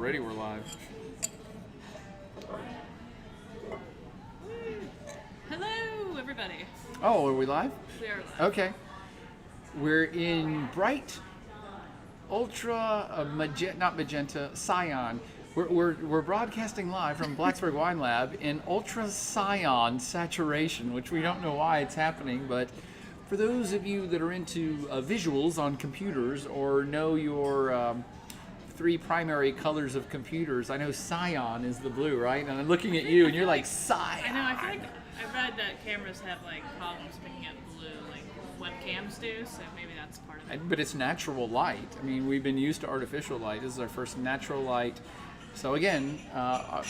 Already we're live. Hello, everybody. Oh, are we live? We are live. Okay. We're in bright, ultra, not magenta, cyan. We're broadcasting live from Blacksburg Wine Lab in ultra cyan saturation, which we don't know why it's happening, but for those of you that are into visuals on computers or know your three primary colors of computers, I know cyan is the blue, right? And I'm looking at you and you're like, cyan. I know, I feel like I read that cameras have like problems picking up blue, like webcams do, so maybe that's part of it. But it's natural light. I mean, we've been used to artificial light. This is our first natural light. So again, I'm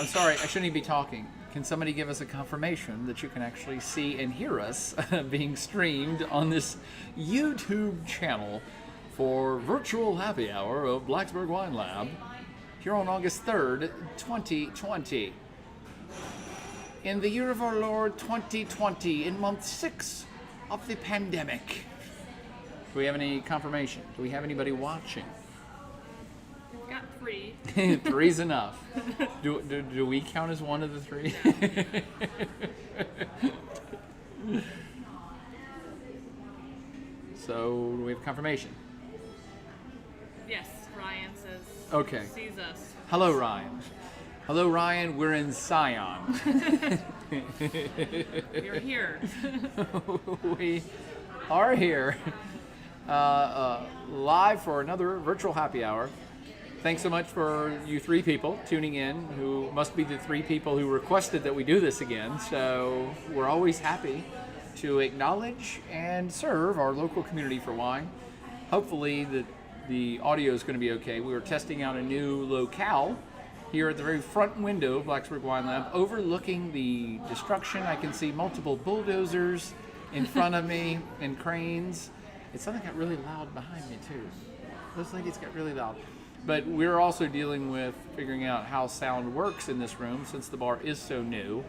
sorry, I shouldn't even be talking. Can somebody give us a confirmation that you can actually see and hear us being streamed on this YouTube channel for virtual happy hour of Blacksburg Wine Lab here on August 3rd, 2020. In the year of our Lord 2020, in month 6 of the pandemic. Do we have any confirmation? Do we have anybody watching? We've got 3. 3's enough. Do we count as one of the 3? No. So, do we have confirmation? Yes, Ryan says Okay. sees us. Hello, Ryan. Hello, Ryan. We're in Sion. We're here. We are here live for another virtual happy hour. Thanks so much for you 3 people tuning in, who must be the 3 people who requested that we do this again. So we're always happy to acknowledge and serve our local community for wine. Hopefully the audio is going to be okay. We were testing out a new locale here at the very front window of Blacksburg Wine Lab, overlooking the destruction. I can see multiple bulldozers in front of me and cranes. It's something got really loud behind me too. Looks like it's got really loud. But we're also dealing with figuring out how sound works in this room since the bar is so new.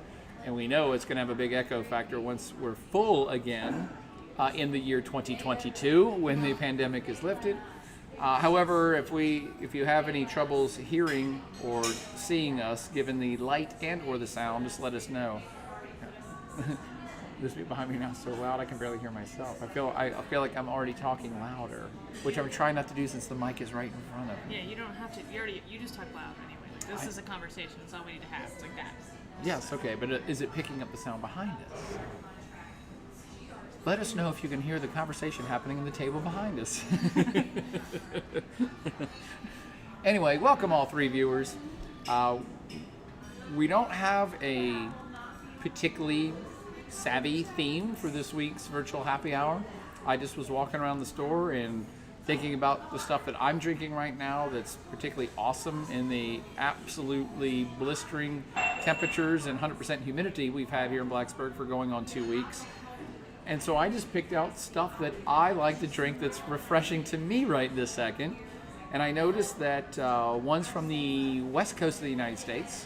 And we know it's going to have a big echo factor once we're full again in the year 2022 when the pandemic is lifted. However, if you have any troubles hearing or seeing us, given the light and or the sound, just let us know. This behind me now is so loud I can barely hear myself. I feel like I'm already talking louder, which I'm trying not to do since the mic is right in front of me. Yeah, you don't have to. You just talk loud anyway. Like, this is a conversation. It's all we need to have. It's like that. Yes, okay, but is it picking up the sound behind us? Let us know if you can hear the conversation happening in the table behind us. Anyway, welcome all 3 viewers. We don't have a particularly savvy theme for this week's virtual happy hour. I just was walking around the store and thinking about the stuff that I'm drinking right now that's particularly awesome in the absolutely blistering temperatures and 100% humidity we've had here in Blacksburg for going on 2 weeks. And so I just picked out stuff that I like to drink that's refreshing to me right this second. And I noticed that one's from the west coast of the United States.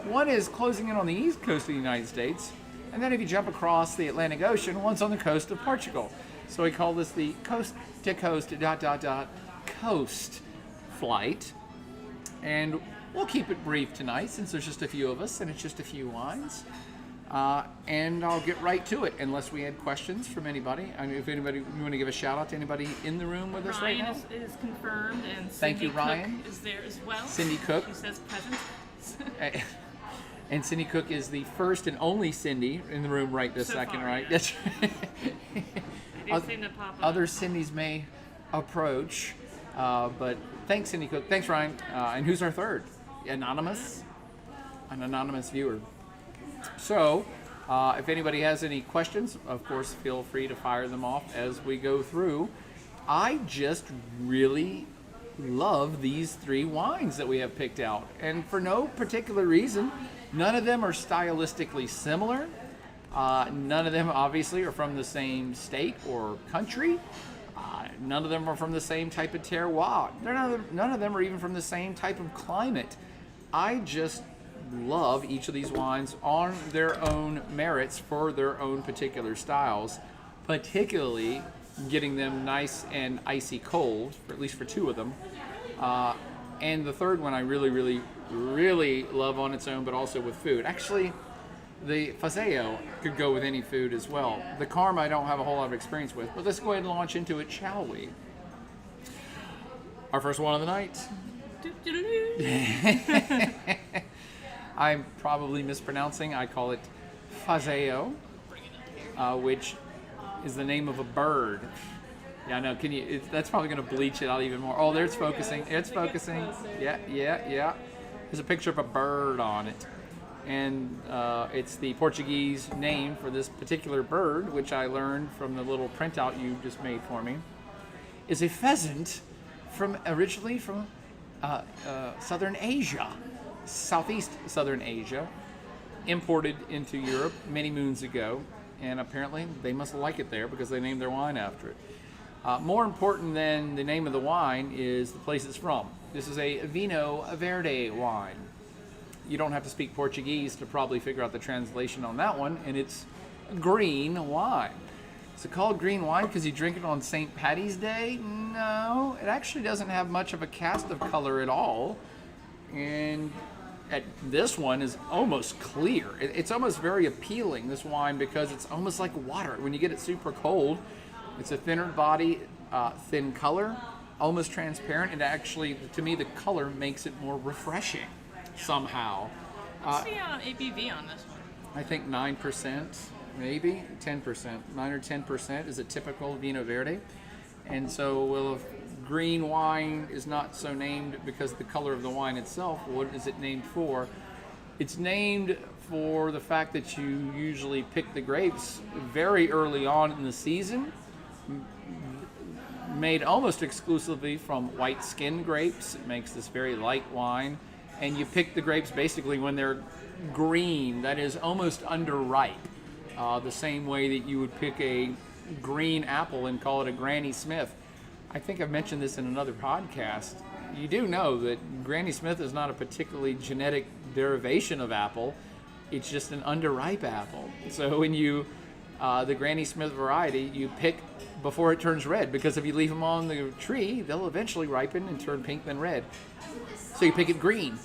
One is closing in on the east coast of the United States. And then if you jump across the Atlantic Ocean, one's on the coast of Portugal. So we call this the coast to coast ... coast flight. And we'll keep it brief tonight since there's just a few of us and it's just a few wines. And I'll get right to it unless we had questions from anybody. I mean, if anybody, you want to give a shout out to anybody in the room with us right now? Ryan is confirmed, and Thank Cindy you, Ryan. Cook is there as well. Cindy Cook. Who says present. And Cindy Cook is the first and only Cindy in the room right this So second, far, right? yeah. That's right. They do seem to pop up. Other Cindys may approach, but thanks, Cindy Cook. Thanks, Ryan. And who's our third? Anonymous? An anonymous viewer. So, if anybody has any questions, of course, feel free to fire them off as we go through. I just really love these 3 wines that we have picked out, and for no particular reason. None of them are stylistically similar. None of them, obviously, are from the same state or country. None of them are from the same type of terroir. None of them are even from the same type of climate. I just love each of these wines on their own merits for their own particular styles, particularly getting them nice and icy cold, or at least for 2 of them, And the third one I really, really, really love on its own, but also with food. Actually, the Fazeo could go with any food as well. The Carm I don't have a whole lot of experience with, but let's go ahead and launch into it, shall we? Our first one of the night. I'm probably mispronouncing. I call it Fazeo, which is the name of a bird. Yeah, I know. Can you? That's probably going to bleach it out even more. Oh, there it's focusing. It's focusing. Yeah. There's a picture of a bird on it, and it's the Portuguese name for this particular bird, which I learned from the little printout you just made for me, is a pheasant originally from Southern Asia, Southeast Southern Asia, imported into Europe many moons ago, and apparently they must like it there because they named their wine after it. More important than the name of the wine is the place it's from. This is a Vinho Verde wine. You don't have to speak Portuguese to probably figure out the translation on that one, and it's green wine. Is it called green wine because you drink it on St. Paddy's Day? No, it actually doesn't have much of a cast of color at all. And this one is almost clear. It's almost very appealing, this wine, because it's almost like water. When you get it super cold, it's a thinner body, thin color, almost transparent, and actually, to me, the color makes it more refreshing somehow. What's the ABV on this one? I think 9%, maybe 10%. 9 or 10% is a typical Vinho Verde. And so, well, if green wine is not so named because of the color of the wine itself, what is it named for? It's named for the fact that you usually pick the grapes very early on in the season, made almost exclusively from white-skinned grapes. It makes this very light wine, and you pick the grapes basically when they're green, that is almost underripe, the same way that you would pick a green apple and call it a Granny Smith. I think I've mentioned this in another podcast. You do know that Granny Smith is not a particularly genetic derivation of apple. It's just an underripe apple. So when you, the Granny Smith variety, you pick before it turns red, because if you leave them on the tree, they'll eventually ripen and turn pink then red. So you pick it green.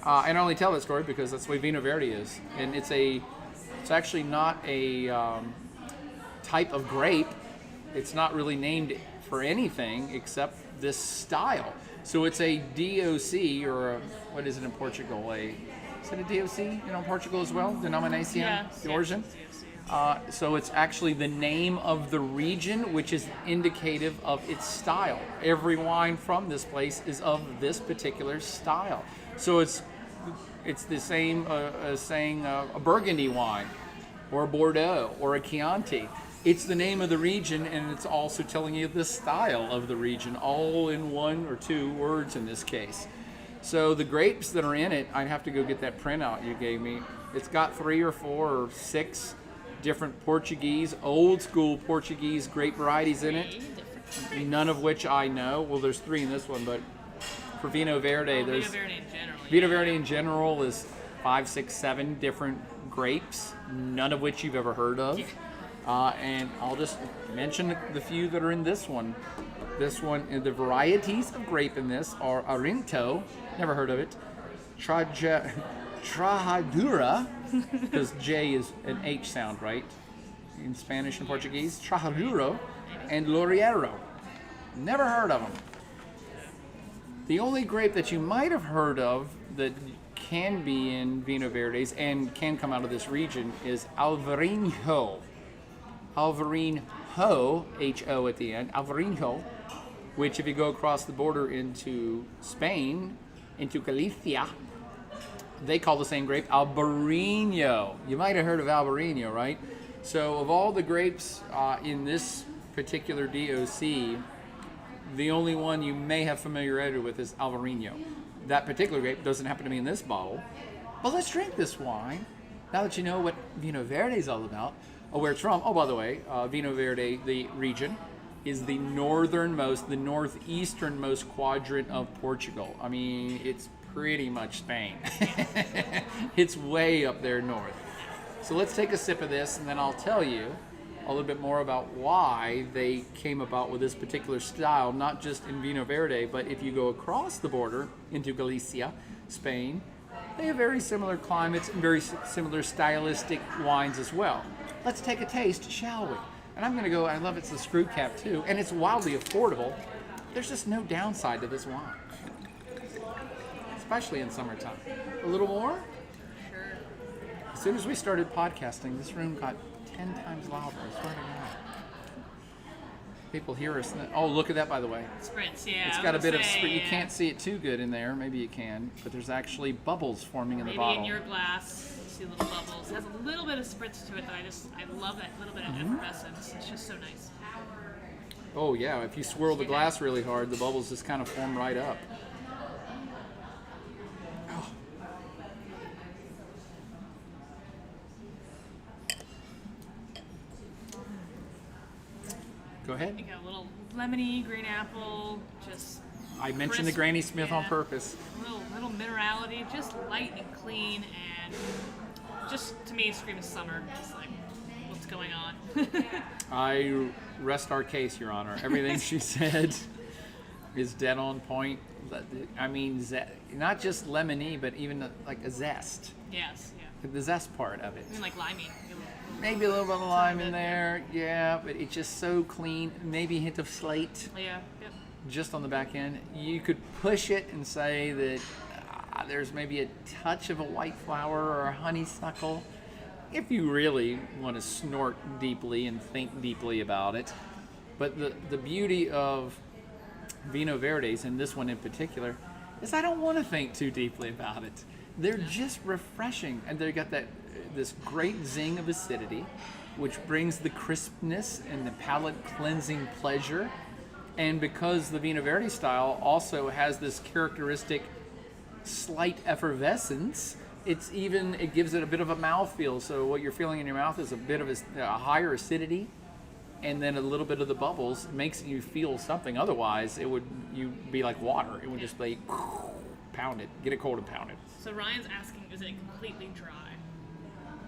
And I only tell that story because that's the way Vinho Verde is. And it's actually not a type of grape. It's not really named for anything except this style. So it's a DOC, or what is it in Portugal? Is it a DOC in Portugal as well? Denomination de origin? So it's actually the name of the region, which is indicative of its style. Every wine from this place is of this particular style. So it's the same as saying a Burgundy wine, or a Bordeaux, or a Chianti. It's the name of the region, and it's also telling you the style of the region, all in one or two words in this case. So the grapes that are in it, I'd have to go get that printout you gave me. It's got 3 or 4 or 6 different Portuguese, old school Portuguese grape varieties in it, none of which I know. Well, there's 3 in this one, but for Vinho Verde, there's Vinho Verde in general is 5, 6, 7 different grapes, none of which you've ever heard of. And I'll just mention the few that are in this one. This one, the varieties of grape in this are Arinto, never heard of it, Trajadura, because J is an H sound, right? In Spanish and Portuguese, Trajaduro, and Loreiro. Never heard of them. The only grape that you might have heard of that can be in Vinho Verdes and can come out of this region is Alvarinho. Alvarinho, H-O at the end, Alvarinho, which if you go across the border into Spain, into Galicia, they call the same grape Albarino. You might have heard of Albarino, right? So of all the grapes in this particular DOC, the only one you may have familiarity with is Albarino. That particular grape doesn't happen to be in this bottle. But let's drink this wine, now that you know what Vinho Verde is all about. Oh, where it's from. Oh, by the way, Vinho Verde, the region, is the northernmost, the northeasternmost quadrant of Portugal. I mean, it's pretty much Spain. It's way up there north. So let's take a sip of this, and then I'll tell you a little bit more about why they came about with this particular style, not just in Vinho Verde, but if you go across the border into Galicia, Spain, they have very similar climates and very similar stylistic wines as well. Let's take a taste, shall we? And I'm going to go, I love it's the screw cap too, and it's wildly affordable. There's just no downside to this wine, especially in summertime. A little more? Sure. As soon as we started podcasting, this room got 10 times louder. I swear to God. People hear us. Oh, look at that, by the way. Spritz, yeah. It's got a bit of spritz. You can't see it too good in there. Maybe you can, but there's actually bubbles forming in the bottle. Maybe in your glass, you see little bubbles. It has a little bit of spritz to it that I love that little bit of effervescence. It's just so nice. Oh yeah, if you swirl the glass really hard, the bubbles just kind of form right up. Oh. Go ahead. You got a little lemony, green apple, just I mentioned the crisp, Granny Smith on yeah. purpose. Little minerality, just light and clean, and just to me screams summer. Just like, what's going on? I rest our case, Your Honor. Everything she said is dead on point. I mean, not just lemony, but even like a zest. Yes, yeah. The zest part of it. I mean, like limey. Maybe a little bit of lime in there, yeah, but it's just so clean. Maybe a hint of slate Yeah, yep. just on the back end. You could push it and say that there's maybe a touch of a white flower or a honeysuckle, if you really want to snort deeply and think deeply about it. But the beauty of Vinho Verdes, and this one in particular, is I don't want to think too deeply about it. They're just refreshing, and they got this great zing of acidity, which brings the crispness and the palate cleansing pleasure. And because the Vinho Verde style also has this characteristic slight effervescence, it gives it a bit of a mouthfeel. So what you're feeling in your mouth is a bit of a higher acidity, and then a little bit of the bubbles makes you feel something. Otherwise, you'd be like water. It would just be pound it, get it cold and pound it. So Ryan's asking, is it completely dry?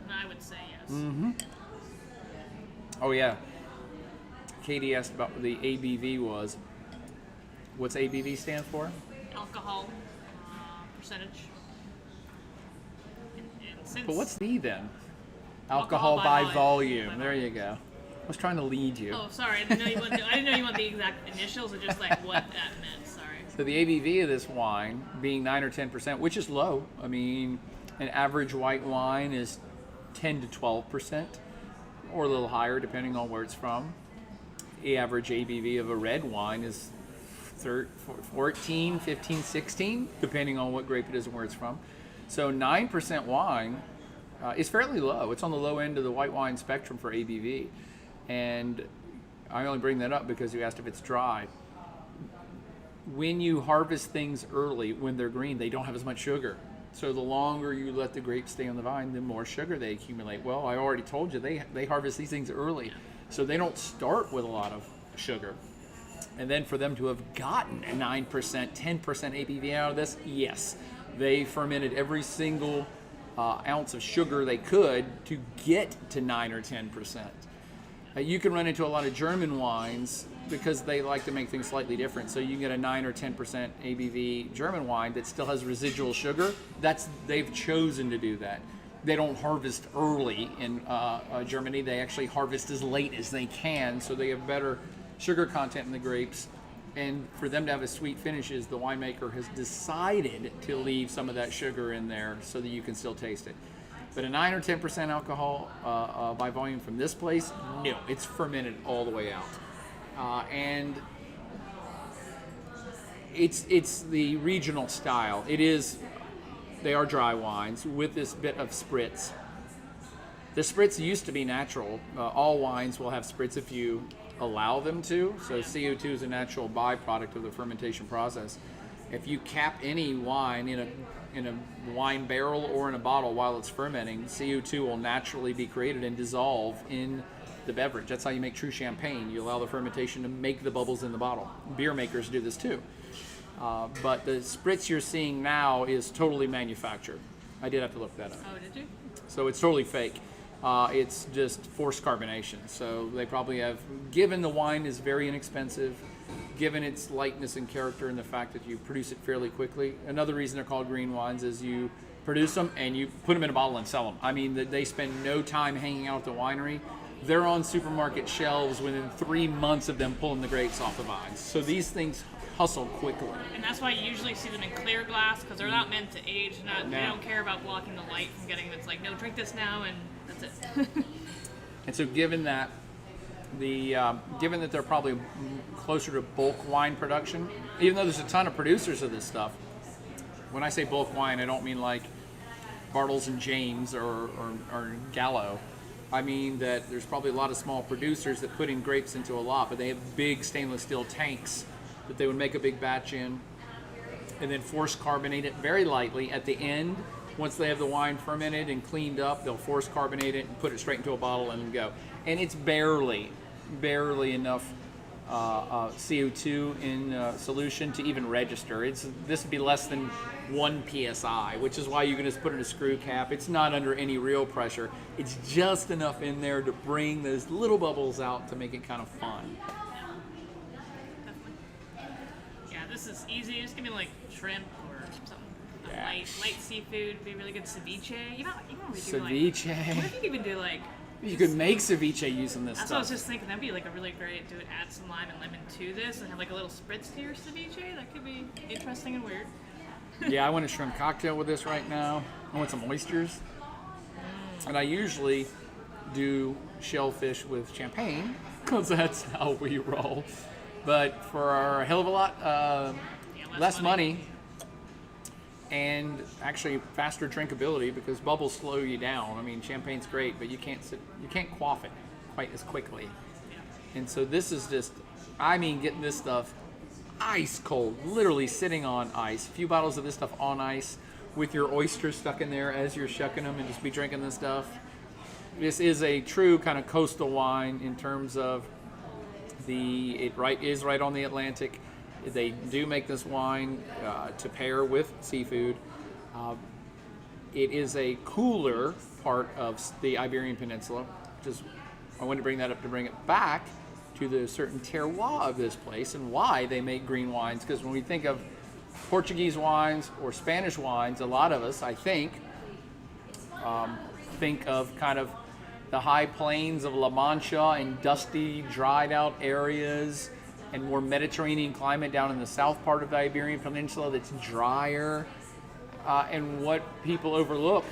And I would say yes. Mm-hmm. Oh yeah. Katie asked about what the ABV was. What's ABV stand for? Alcohol percentage. And since But what's the then? Alcohol by volume. By There volume. you go. I was trying to lead you. Oh, sorry. I didn't know you want the exact initials, or just like what that meant. Sorry. So the ABV of this wine being 9 or 10%, which is low. I mean, an average white wine is 10 to 12%, or a little higher depending on where it's from. The average ABV of a red wine is 14, 15, 16, depending on what grape it is and where it's from. So 9% wine is fairly low. It's on the low end of the white wine spectrum for ABV. And I only bring that up because you asked if it's dry. When you harvest things early, when they're green, they don't have as much sugar. So the longer you let the grapes stay on the vine, the more sugar they accumulate. Well, I already told you, they harvest these things early. So they don't start with a lot of sugar. And then for them to have gotten a 9%, 10% ABV out of this, yes. They fermented every single ounce of sugar they could to get to 9 or 10%. You can run into a lot of German wines because they like to make things slightly different. So you can get a 9 or 10% ABV German wine that still has residual sugar. They've chosen to do that. They don't harvest early in Germany. They actually harvest as late as they can, so they have better sugar content in the grapes. And for them to have a sweet finishes, the winemaker has decided to leave some of that sugar in there so that you can still taste it. But a 9 or 10% alcohol by volume from this place, no, it's fermented all the way out. And it's the regional style. They are dry wines with this bit of spritz. The spritz used to be natural. All wines will have spritz if you allow them to. So CO2 is a natural byproduct of the fermentation process. If you cap any wine in a wine barrel or in a bottle while it's fermenting, CO2 will naturally be created and dissolve in the beverage. That's how you make true champagne. You allow the fermentation to make the bubbles in the bottle. Beer makers do this too. But the spritz you're seeing now is totally manufactured. I did have to look that up. Oh, did you? So it's totally fake. It's just forced carbonation. So they probably have, given the wine is very inexpensive, given its lightness and character and the fact that you produce it fairly quickly. Another reason they're called green wines is you produce them and you put them in a bottle and sell them. I mean, they spend no time hanging out at the winery. They're on supermarket shelves within 3 months of them pulling the grapes off the vines. So these things hustle quickly. And that's why you usually see them in clear glass, because they're not meant to age. They don't care about blocking the light from getting them. It's like, no, drink this now, and that's it. And so given that given that they're probably closer to bulk wine production, even though there's a ton of producers of this stuff, when I say bulk wine, I don't mean like Bartles and James or Gallo. I mean that there's probably a lot of small producers that put in grapes into a lot, but they have big stainless steel tanks that they would make a big batch in and then force carbonate it very lightly at the end. Once they have the wine fermented and cleaned up, they'll force carbonate it and put it straight into a bottle and go. And it's barely enough CO2 in solution to even register. This would be less than 1 psi, which is why you can just put in a screw cap. It's not under any real pressure. It's just enough in there to bring those little bubbles out to make it kind of fun. Definitely. Yeah, this is easy. Just give me like shrimp or something. Yeah. Light seafood would be really good. Ceviche. You can really do Ceviche. Like, what if you could even do like? You could make ceviche using this That's stuff. what I was just thinking. That'd be like a really great. Add some lime and lemon to this, and have like a little spritz to your ceviche. That could be interesting and weird. Yeah, I want a shrimp cocktail with this right now. I want some oysters. And I usually do shellfish with champagne, because that's how we roll. But for a hell of a lot less money and actually faster drinkability, because bubbles slow you down. I mean, champagne's great, but you can't quaff it quite as quickly. And so this is just, I mean, getting this stuff ice cold, literally sitting on ice. A few bottles of this stuff on ice with your oysters stuck in there as you're shucking them, and just be drinking this stuff. This is a true kind of coastal wine in terms of it is right on the Atlantic. They do make this wine to pair with seafood. It is a cooler part of the Iberian Peninsula. I wanted to bring that up to bring it back to the certain terroir of this place and why they make green wines. Because when we think of Portuguese wines or Spanish wines, a lot of us, I think of kind of the high plains of La Mancha and dusty, dried out areas, and more Mediterranean climate down in the south part of the Iberian Peninsula that's drier. And what people overlook,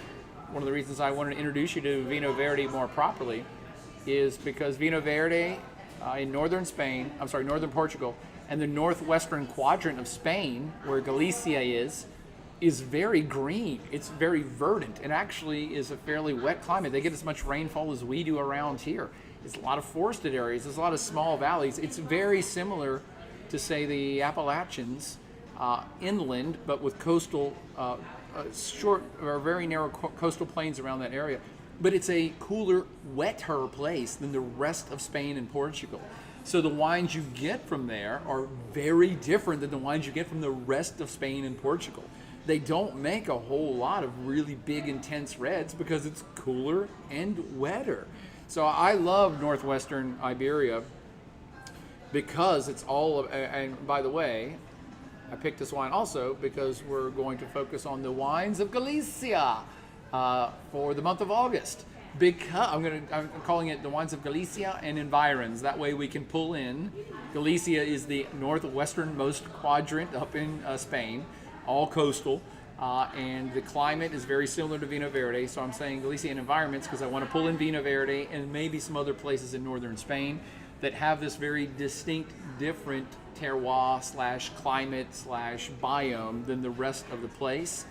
one of the reasons I wanted to introduce you to Vinho Verde more properly, is because Vinho Verde in northern Portugal, and the northwestern quadrant of Spain, where Galicia is very green. It's very verdant, and actually is a fairly wet climate. They get as much rainfall as we do around here. It's a lot of forested areas. There's a lot of small valleys. It's very similar to, say, the Appalachians inland, but with coastal, short or very narrow coastal plains around that area. But it's a cooler, wetter place than the rest of Spain and Portugal. So the wines you get from there are very different than the wines you get from the rest of Spain and Portugal. They don't make a whole lot of really big, intense reds because it's cooler and wetter. So I love northwestern Iberia because it's all of, and by the way, I picked this wine also because we're going to focus on the wines of Galicia for the month of August. Because I'm calling it the wines of Galicia and environs. That way we can pull in. Galicia is the northwesternmost quadrant up in Spain, all coastal, and the climate is very similar to Vinho Verde. So I'm saying Galicia and environments because I want to pull in Vinho Verde and maybe some other places in northern Spain that have this very distinct, different terroir / climate / biome than the rest of the place.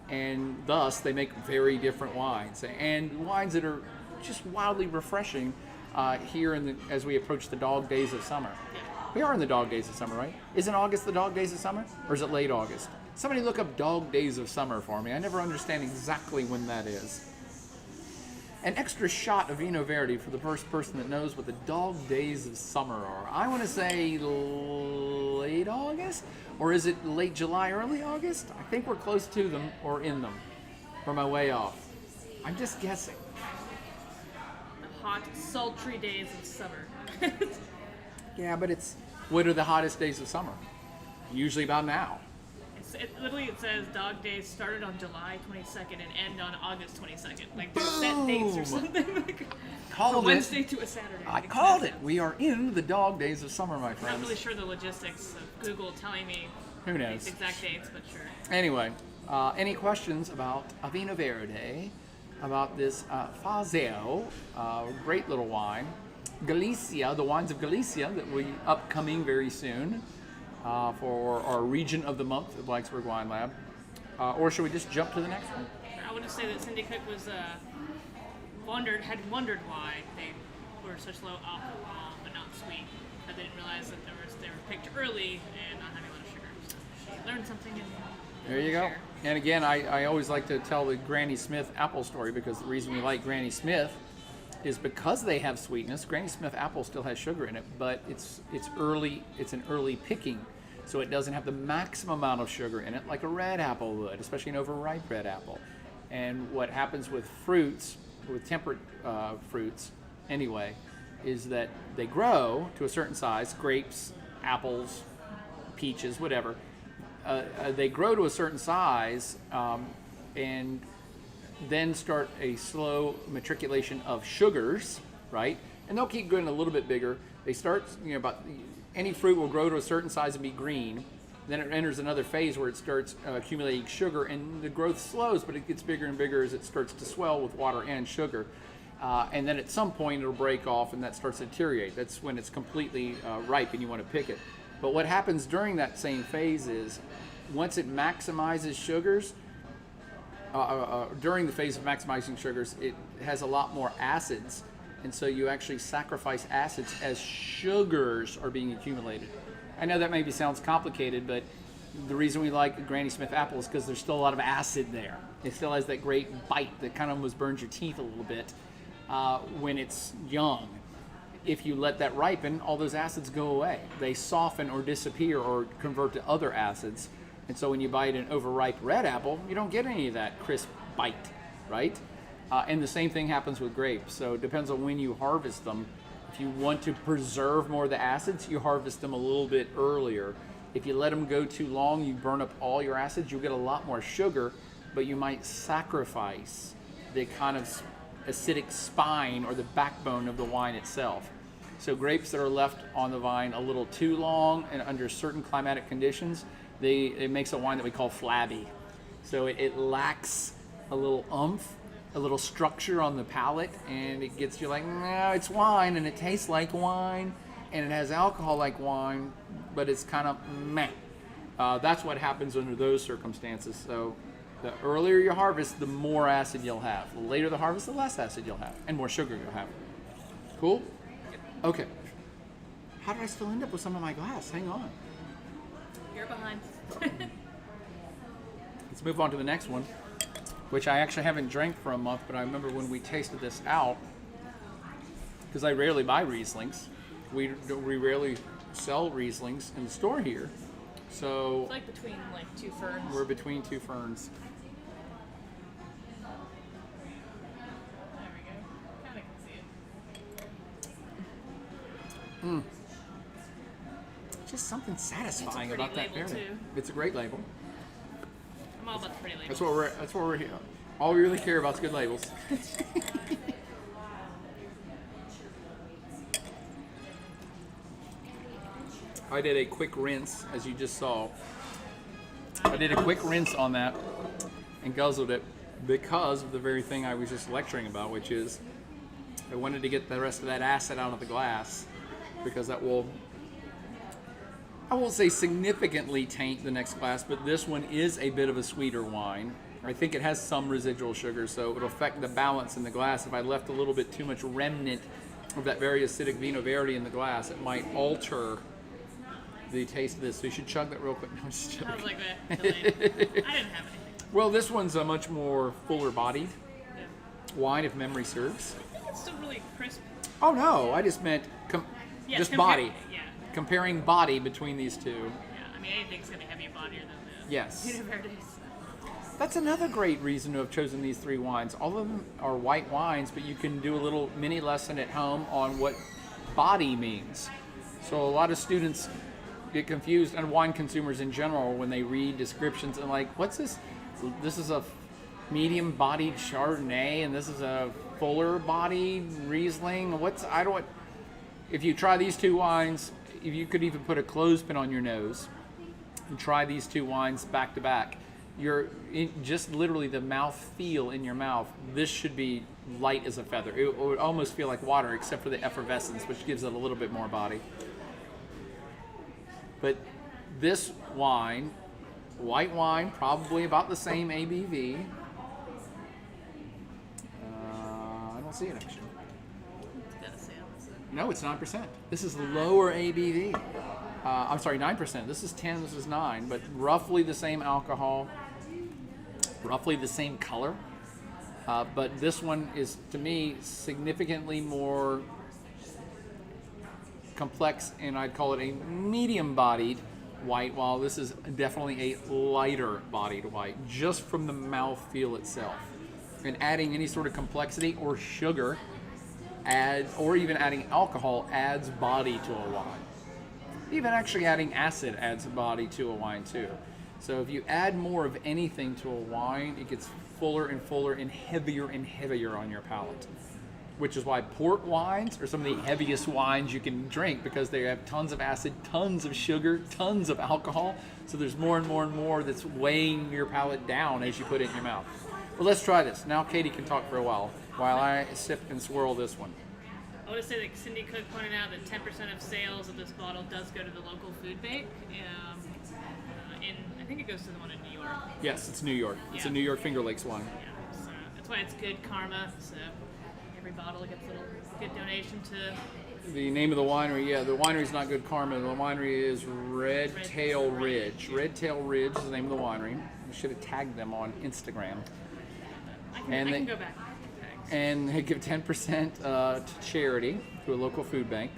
And thus, they make very different wines, and wines that are just wildly refreshing here as we approach the dog days of summer. We are in the dog days of summer, right? Isn't August the dog days of summer, or is it late August? Somebody look up dog days of summer for me. I never understand exactly when that is. An extra shot of Vinho Verde for the first person that knows what the dog days of summer are. I want to say late August, or is it late July, early August? I think we're close to them or in them, or am I way off? I'm just guessing. hot, sultry days of summer. Yeah, but what are the hottest days of summer? Usually about now. Literally, it says dog days started on July 22nd and end on August 22nd. Like, there's set dates or something. Like, Called a Wednesday to a Saturday. I called it. We are in the dog days of summer, my I'm friends. not really sure the logistics of Google telling me Who knows? these exact dates, but sure. Anyway, any questions about Vinho Verde, about this Fazeo, great little wine, Galicia, the wines of Galicia that will be upcoming very soon for our region of the month at Blacksburg Wine Lab, or should we just jump to the next one? I want to say that Cindy Cook was had wondered why they were such low alcohol but not sweet. But they didn't realize that they were picked early and not having a lot of sugar. So she learned something. There you go. And again, I always like to tell the Granny Smith apple story, because the reason we like Granny Smith is because they have sweetness. Granny Smith apple still has sugar in it, but it's early. It's an early picking, so it doesn't have the maximum amount of sugar in it like a red apple would, especially an overripe red apple. And what happens with fruits, with temperate fruits, anyway, is that they grow to a certain size. Grapes, apples, peaches, whatever. They grow to a certain size and then start a slow matriculation of sugars, right? And they'll keep getting a little bit bigger. They start, any fruit will grow to a certain size and be green. Then it enters another phase where it starts accumulating sugar, and the growth slows, but it gets bigger and bigger as it starts to swell with water and sugar. And then at some point it'll break off and that starts to deteriorate. That's when it's completely ripe and you want to pick it. But what happens during that same phase is, once it maximizes sugars, during the phase of maximizing sugars, it has a lot more acids. And so you actually sacrifice acids as sugars are being accumulated. I know that maybe sounds complicated, but the reason we like Granny Smith apple is because there's still a lot of acid there. It still has that great bite that kind of almost burns your teeth a little bit when it's young. If you let that ripen, all those acids go away. They soften or disappear or convert to other acids. And so when you bite an overripe red apple, you don't get any of that crisp bite, right? And the same thing happens with grapes. So it depends on when you harvest them. If you want to preserve more of the acids, you harvest them a little bit earlier. If you let them go too long, you burn up all your acids, you'll get a lot more sugar, but you might sacrifice the kind of acidic spine or the backbone of the wine itself. So grapes that are left on the vine a little too long and under certain climatic conditions, it makes a wine that we call flabby. So it lacks a little oomph, a little structure on the palate, and it gets you like, no, it's wine, and it tastes like wine, and it has alcohol like wine, but it's kind of meh. That's what happens under those circumstances. So the earlier you harvest, the more acid you'll have. The later the harvest, the less acid you'll have, and more sugar you'll have. Cool? Okay. How did I still end up with some in my glass? Hang on. You're behind. Let's move on to the next one, which I actually haven't drank for a month, but I remember when we tasted this out, because I rarely buy Rieslings. We rarely sell Rieslings in the store here. So It's like between like two ferns. We're between two ferns. There we go. Kind of can see it. Just something satisfying pretty about that label, Verde. too. It's a great label. I'm all about the pretty labels. That's what we're here. All we really care about is good labels. I did a quick rinse, as you just saw. I did a quick rinse on that and guzzled it because of the very thing I was just lecturing about, which is I wanted to get the rest of that acid out of the glass, because that will, I won't say significantly taint the next glass, but this one is a bit of a sweeter wine. I think it has some residual sugar, so it'll affect the balance in the glass. If I left a little bit too much remnant of that very acidic Vinho Verde in the glass, it might alter the taste of this. So you should chug that real quick. No, I'm just joking. I was like that. I didn't have anything. Well, this one's a much more fuller bodied Yeah. wine, if memory serves. I think it's still really crisp. Oh no, I just meant Yeah, just body. Yeah. Comparing body between these two. Yeah. I mean, anything's gonna be heavier bodier than the Yes. Vinho Verdes. That's another great reason to have chosen these three wines. All of them are white wines, but you can do a little mini lesson at home on what body means. So a lot of students get confused, and wine consumers in general, when they read descriptions and like, what's this? This is a medium-bodied Chardonnay, and this is a fuller-bodied Riesling. If you try these two wines, if you could even put a clothespin on your nose and try these two wines back to back, just literally the mouth feel in your mouth. This should be light as a feather. It would almost feel like water, except for the effervescence, which gives it a little bit more body. But this wine, white wine, probably about the same ABV. I don't see it actually. No, it's 9%. This is lower ABV. I'm sorry, 9%. This is 10, this is 9, but roughly the same alcohol, roughly the same color. But this one is, to me, significantly more complex, and I'd call it a medium-bodied white, while this is definitely a lighter-bodied white, just from the mouthfeel itself. And adding any sort of complexity or sugar or even adding alcohol adds body to a wine. Even actually adding acid adds body to a wine too. So if you add more of anything to a wine, it gets fuller and fuller and heavier on your palate. Which is why port wines are some of the heaviest wines you can drink, because they have tons of acid, tons of sugar, tons of alcohol. So there's more and more and more that's weighing your palate down as you put it in your mouth. Well, let's try this. Now Katie can talk for a while I sip and swirl this one. I want to say that Cindy Cook pointed out that 10% of sales of this bottle does go to the local food bank. I think it goes to the one in New York. Yes, it's New York. It's a New York Finger Lakes wine. Yeah, so that's why it's good karma. So every bottle gets a little good donation to. The name of the winery, the winery's not Good Karma. The winery is Red Tail Ridge. Red Tail Ridge is the name of the winery. We should have tagged them on Instagram. I can go back. And they give 10% to charity, to a local food bank.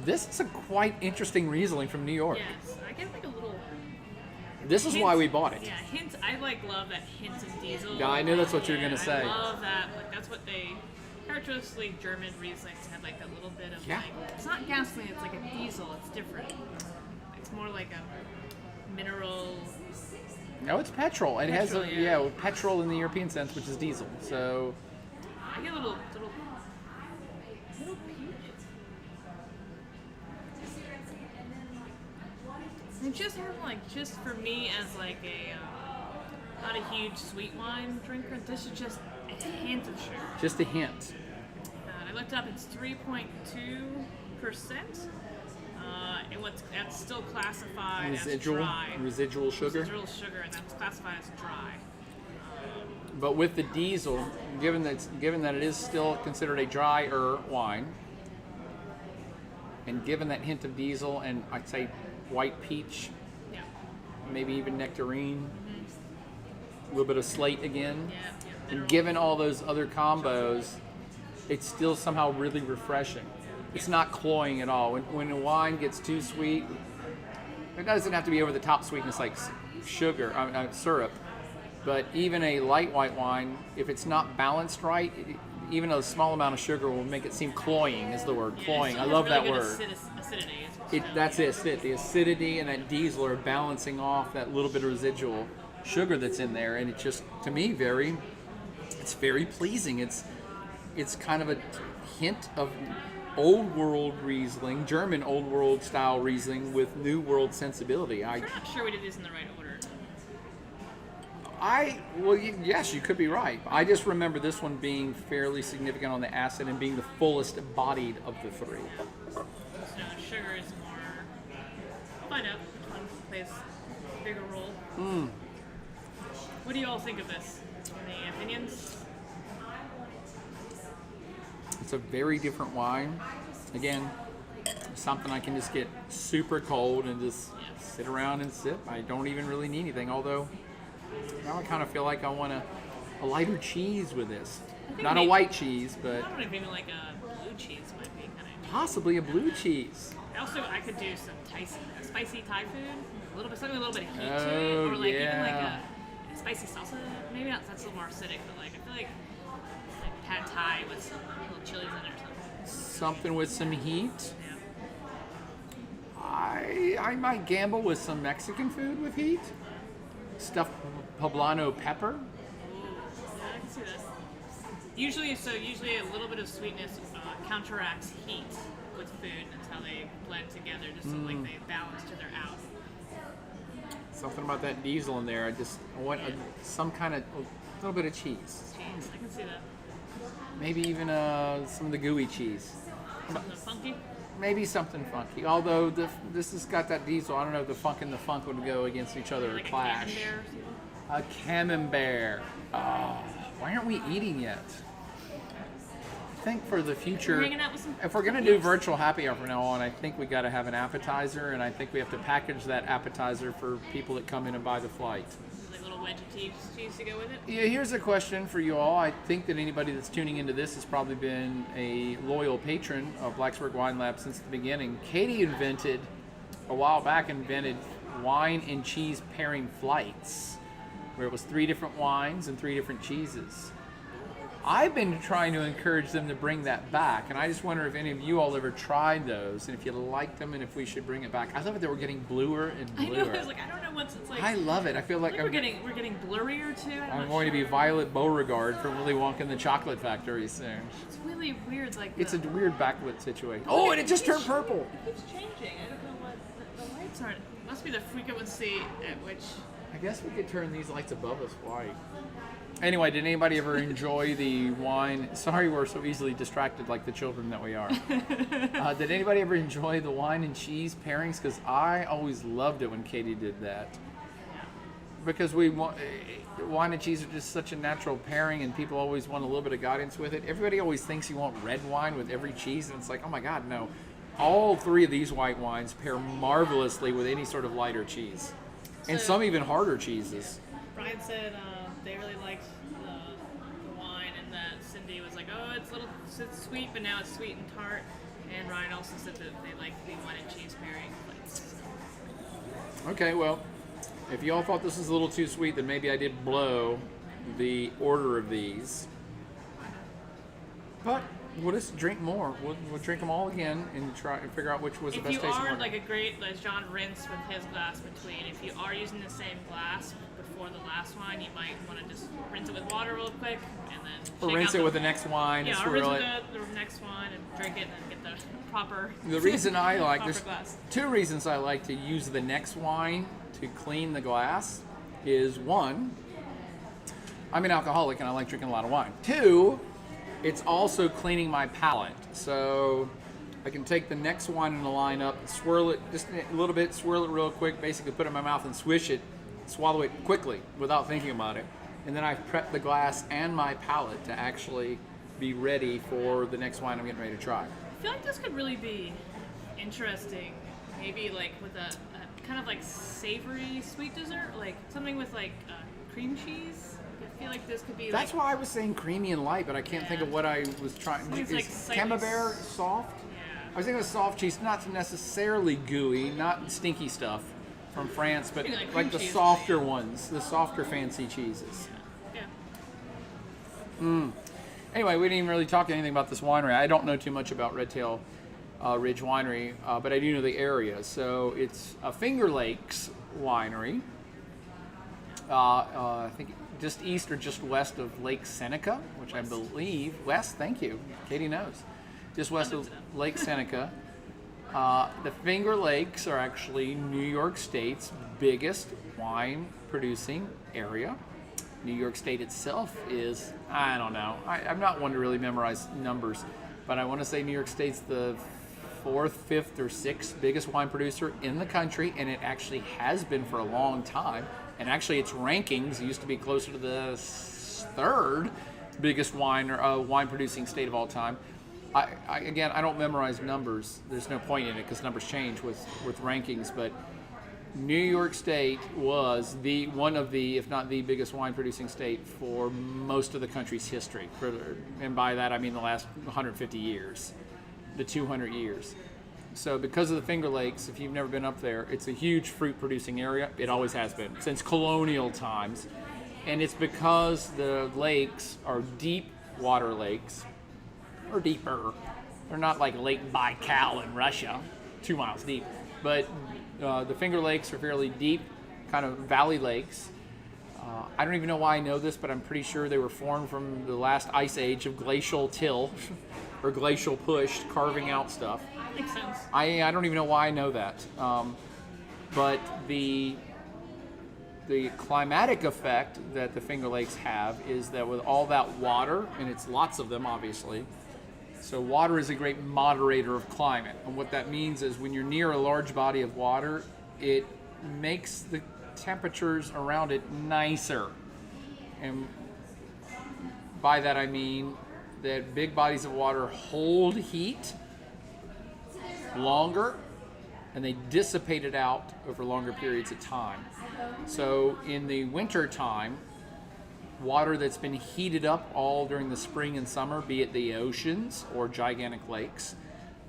This is a quite interesting Riesling from New York. Yes, I get like a little. This is why we bought it. Yeah, hints. I love that hint of diesel. Yeah, I knew that's what you were gonna say. I love that. Like that's what they characteristically German Rieslings have, like a little bit of like. It's not gasoline. It's like a diesel. It's different. It's more like a mineral. No, it's petrol. It has petrol in the European sense, which is diesel. So I get a little it just has just for me as like a not a huge sweet wine drinker. This is just a hint of sugar. Just a hint. I looked up. It's 3.2%. And that's still classified as dry. Residual sugar? Residual sugar, and that's classified as dry. But with the diesel, given that it is still considered a drier wine, and given that hint of diesel and I'd say white peach, maybe even nectarine, a little bit of slate again, and given all those other combos, it's still somehow really refreshing. It's not cloying at all. When a wine gets too sweet, it doesn't have to be over the top sweetness like sugar, syrup. But even a light white wine, if it's not balanced right, even a small amount of sugar will make it seem cloying. Is the word cloying? I love that word. Acidity. That's it. The acidity and that diesel are balancing off that little bit of residual sugar that's in there, and it's just, to me, it's very pleasing. It's kind of a hint of Old World Riesling, German Old World style Riesling with New World sensibility. I'm not sure we did this in the right order. Yes, you could be right. I just remember this one being fairly significant on the acid and being the fullest bodied of the three. So sugar is more. I'll find out which one plays a bigger role. What do you all think of this? Any opinions? It's a very different wine. Again, something I can just get super cold and just sit around and sip. I don't even really need anything, although now I kind of feel like I want a lighter cheese with this. Not a white cheese, but I don't even like a blue cheese might be kind of possibly a blue cheese. I could do some spicy Thai food. a little bit something with a little bit of heat to Oh, it, or like even like yeah. a spicy salsa. Maybe not. That's a little more acidic, but like I feel like pad thai with some little chilies in it or something. Something with some heat. Yeah. I might gamble with some Mexican food with heat. Stuffed poblano pepper. Ooh, yeah, I can see that. Usually a little bit of sweetness counteracts heat with food. That's how they blend together, just so like they balance each other out. Something about that diesel in there. I want some kind of a little bit of cheese. Cheese, I can see that. Maybe even some of the gooey cheese. Something funky. Maybe something funky. Although this has got that diesel, I don't know if the funk and the funk would go against each other or Like clash. a camembert or something. A camembert. Oh, why aren't we eating yet? I think for the future, Hanging out with some if we're going to do virtual happy hour from now on, I think we got to have an appetizer, and I think we have to package that appetizer for people that come in and buy the flight. Like a little wedge of cheese to go with it. Yeah, here's a question for you all. I think that anybody that's tuning into this has probably been a loyal patron of Blacksburg Wine Lab since the beginning. Katie a while back, invented wine and cheese pairing flights, where it was 3 different wines and 3 different cheeses. I've been trying to encourage them to bring that back, and I just wonder if any of you all ever tried those, and if you liked them, and if we should bring it back. I love it that we're getting bluer and I bluer. know. I was like, I don't know what's it's like. I love it. I feel like we're getting blurrier too. I'm going to be Violet Beauregard from Willy Wonka and the Chocolate Factory soon. It's really weird. Like It's a weird backlit situation. Oh, and it just turned purple. It keeps changing. I don't know what the lights aren't. It must be the frequency at which. I guess we could turn these lights above us white. Anyway, did anybody ever enjoy the wine? Sorry, we're so easily distracted like the children that we are. Did anybody ever enjoy the wine and cheese pairings? Because I always loved it when Katie did that. Because wine and cheese are just such a natural pairing, and people always want a little bit of guidance with it. Everybody always thinks you want red wine with every cheese, and it's like, oh my God, no. All 3 of these white wines pair marvelously with any sort of lighter cheese. And So- some even harder cheeses. Brian said they really liked the wine, and that Cindy was like, oh, it's sweet, but now it's sweet and tart. And Ryan also said that they liked the wine and cheese pairing. Okay, well, if y'all thought this was a little too sweet, then maybe I did blow the order of these. But we'll just drink more. We'll drink them all again and try and figure out which was the If best you tasting are one. like a great, as John rinsed with his glass between, if you are using the same glass before the last wine, you might want to just rinse it with water real quick and then Or shake rinse out it with the next wine and Yeah, or rinse swirl with it. the next wine and drink it and get the proper. The reason I like proper there's glass. 2 reasons I like to use the next wine to clean the glass is 1, I'm an alcoholic and I like drinking a lot of wine. 2, it's also cleaning my palate. So I can take the next wine in the lineup, swirl it just a little bit, swirl it real quick, basically put it in my mouth and swish it, swallow it quickly without thinking about it. And then I've prepped the glass and my palate to actually be ready for the next wine I'm getting ready to try. I feel like this could really be interesting. Maybe like with a kind of like savory sweet dessert, like something with like cream cheese. I feel like this could be. That's like, why I was saying creamy and light, but I can't think of what I was trying. It's Is like slightly Camembert soft? Yeah. I was thinking of soft cheese, not necessarily gooey, not stinky stuff from France, but Maybe like like cream the cheese. softer ones, the softer fancy cheeses. Yeah. Anyway, we didn't even really talk anything about this winery. I don't know too much about Red Tail Ridge Winery, but I do know the area. So it's a Finger Lakes winery. I think just east or just west of Lake Seneca, which I believe, west, thank you, Katie knows. Just west of Lake Seneca. The Finger Lakes are actually New York State's biggest wine producing area. New York State itself is, I don't know, I'm not one to really memorize numbers, but I want to say New York State's the 4th, 5th, or 6th biggest wine producer in the country, and it actually has been for a long time. And actually, its rankings used to be closer to the 3rd biggest wine producing state of all time. Again, I don't memorize numbers. There's no point in it because numbers change with rankings. But New York State was one of the, if not the biggest wine producing state for most of the country's history. And by that, I mean the last 150 years, the 200 years. So because of the Finger Lakes, if you've never been up there, it's a huge fruit-producing area. It always has been, since colonial times. And it's because the lakes are deep water lakes, or deeper. They're not like Lake Baikal in Russia, 2 miles deep. But the Finger Lakes are fairly deep, kind of valley lakes. I don't even know why I know this, but I'm pretty sure they were formed from the last ice age of glacial till, or glacial push, carving out stuff. Makes sense. I don't even know why I know that. But the climatic effect that the Finger Lakes have is that with all that water, and it's lots of them obviously, so water is a great moderator of climate. And what that means is when you're near a large body of water, it makes the temperatures around it nicer. And by that I mean that big bodies of water hold heat longer, and they dissipate it out over longer periods of time. So in the winter time, water that's been heated up all during the spring and summer, be it the oceans or gigantic lakes,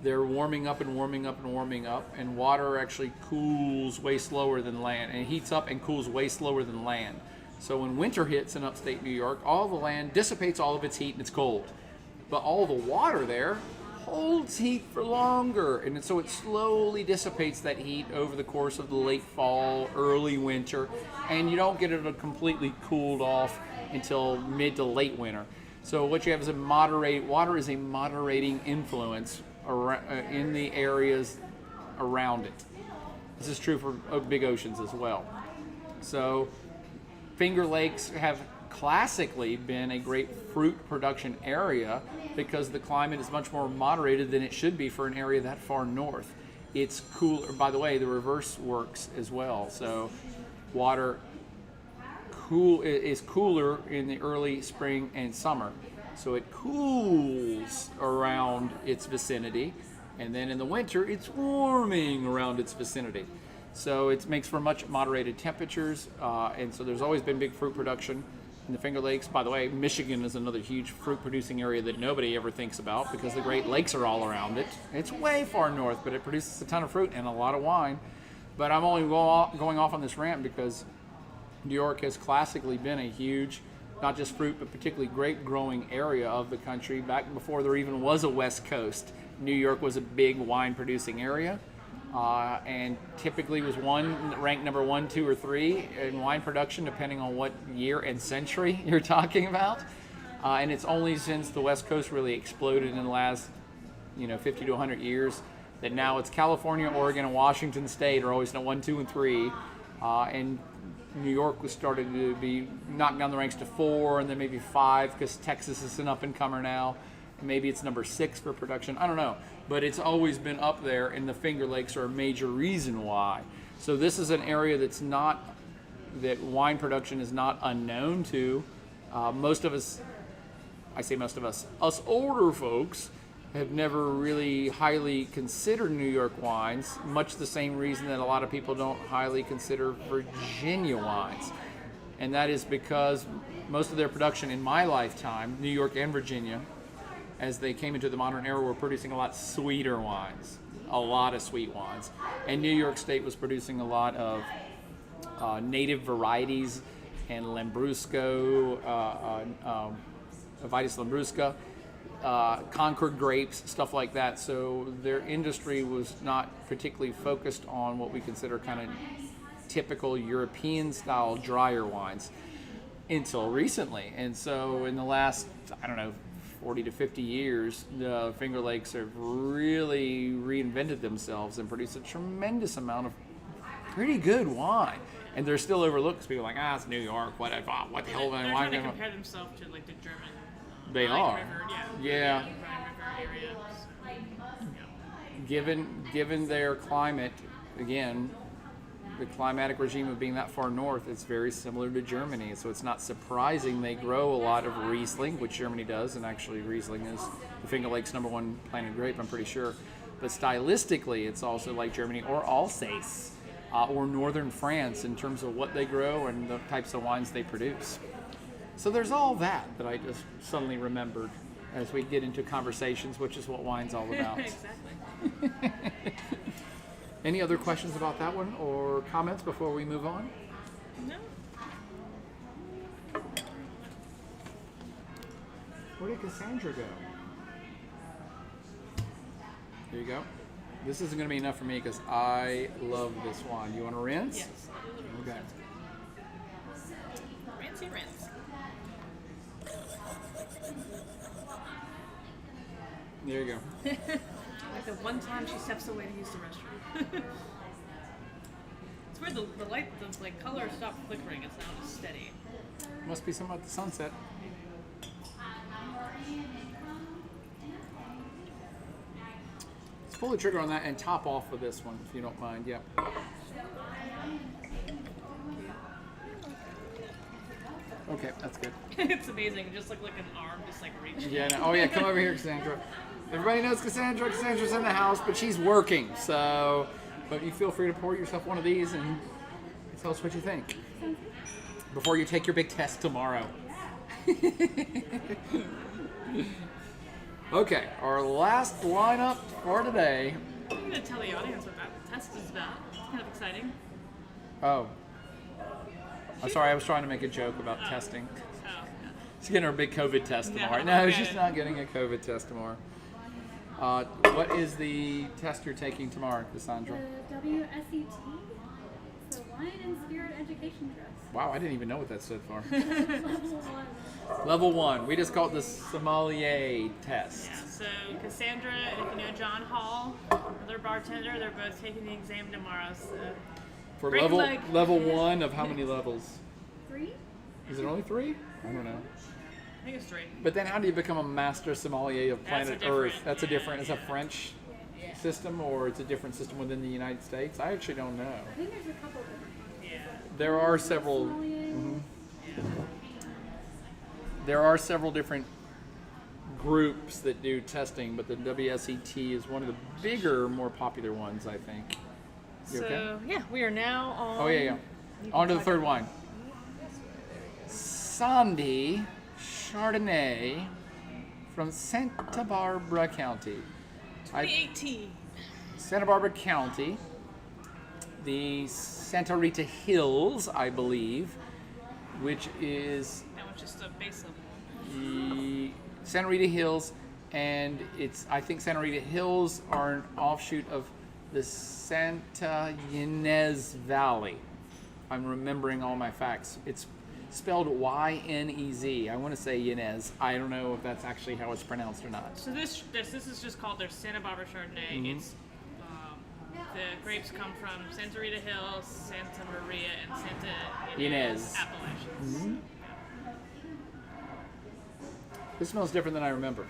they're warming up and warming up and warming up, and water actually cools way slower than land, and heats up and cools way slower than land. So when winter hits in upstate New York, all the land dissipates all of its heat and it's cold. But all the water there holds heat for longer, and so it slowly dissipates that heat over the course of the late fall, early winter, and you don't get it completely cooled off until mid to late winter. So what you have is water is a moderating influence in the areas around it. This is true for big oceans as well. So Finger Lakes have classically been a great fruit production area because the climate is much more moderated than it should be for an area that far north. It's cooler. By the way, the reverse works as well. So water is cooler in the early spring and summer. So it cools around its vicinity, and then in the winter it's warming around its vicinity. So it makes for much moderated temperatures, and so there's always been big fruit production in the Finger Lakes. By the way, Michigan is another huge fruit-producing area that nobody ever thinks about because the Great Lakes are all around it. It's way far north, but it produces a ton of fruit and a lot of wine. But I'm only going off on this rant because New York has classically been a huge, not just fruit, but particularly grape-growing area of the country. Back before there even was a West Coast, New York was a big wine-producing area. And typically was ranked number 1, 2, or 3 in wine production, depending on what year and century you're talking about. And it's only since the West Coast really exploded in the last, 50 to 100 years that now it's California, Oregon, and Washington State are always 1, 2, and 3. And New York was started to be knocked down the ranks to 4, and then maybe 5 because Texas is an up-and-comer now. Maybe it's number 6 for production. I don't know. But it's always been up there, and the Finger Lakes are a major reason why. So this is an area that wine production is not unknown to. Most of us, us older folks, have never really highly considered New York wines, much the same reason that a lot of people don't highly consider Virginia wines. And that is because most of their production in my lifetime, New York and Virginia, as they came into the modern era, were producing a lot sweeter wines, a lot of sweet wines. And New York State was producing a lot of native varieties and Lambrusco, Vitis Lambrusca, Concord grapes, stuff like that. So their industry was not particularly focused on what we consider kind of typical European-style drier wines until recently. And so in the last, 40 to 50 years, the Finger Lakes have really reinvented themselves and produced a tremendous amount of pretty good wine. And they're still overlooked because people are like, it's New York, what the hell am I They're trying to compare themselves to like the German they Rhine are. River, Yeah. Rhine River area. So, Given their climate, again, the climatic regime of being that far north, it's very similar to Germany. So it's not surprising they grow a lot of Riesling, which Germany does, and actually Riesling is the Finger Lakes' #1 planted grape, I'm pretty sure. But stylistically, it's also like Germany or Alsace or northern France in terms of what they grow and the types of wines they produce. So there's all that I just suddenly remembered. as we get into conversations, which is what wine's all about. Exactly. Any other questions about that one or comments before we move on? No. Where did Cassandra go? Here you go. This isn't going to be enough for me because I love this wine. You want to rinse? Yes. Okay. Rinsey rinse. There you go. Like the one time she steps away to use the restroom. It's weird, the light, the like color stopped flickering. It's now just steady. Must be something about the sunset. Let's pull the trigger on that and top off with this one, if you don't mind. Yep. Okay, that's good. It's amazing. Just like an arm, just like reaching. Yeah. No, oh yeah, come over here, Cassandra. Everybody knows Cassandra. Cassandra's in the house, but she's working. So, but you feel free to pour yourself one of these and tell us what you think before you take your big test tomorrow. Okay, our last lineup for today. I'm going to tell the audience what that test is about. It's kind of exciting. Oh. I'm sorry, I was trying to make a joke about testing. Oh, yeah. She's getting her big COVID test tomorrow. No, okay. she's not getting a COVID test tomorrow. What is the test you're taking tomorrow, Cassandra? The WSET, so Wine and Spirit Education Test. Wow, I didn't even know what that stood for. Level 1. Level 1. We just call it the sommelier test. Yeah, so Cassandra and if you know John Hall, another bartender, they're both taking the exam tomorrow. So For break level leg. level 1 of how many levels? 3? Is it only 3? I don't know. I think it's 3. But then how do you become a master sommelier of That's planet a Earth? different- That's a yeah, different, it's a yeah. French system or it's a different system within the United States? I actually don't know. I think there's a couple different ones. Yeah. There are several Sommelier. Yeah. there are several different groups that do testing, but the WSET is one of the bigger, more popular ones, I think. You So okay? yeah, we are now on. Oh yeah. On to the third wine. Sandy Chardonnay from Santa Barbara County. 2018. Santa Barbara County, the Santa Rita Hills, I believe, which is That was just a base level. the Santa Rita Hills, and I think Santa Rita Hills are an offshoot of the Santa Ynez Valley. I'm remembering all my facts. It's spelled Y-N-E-Z. I want to say Ynez. I don't know if that's actually how it's pronounced or not. So this is just called their Santa Barbara Chardonnay. Mm-hmm. It's the grapes come from Santa Rita Hills, Santa Maria, and Santa Ynez. Appalachians. Mm-hmm. This smells different than I remember.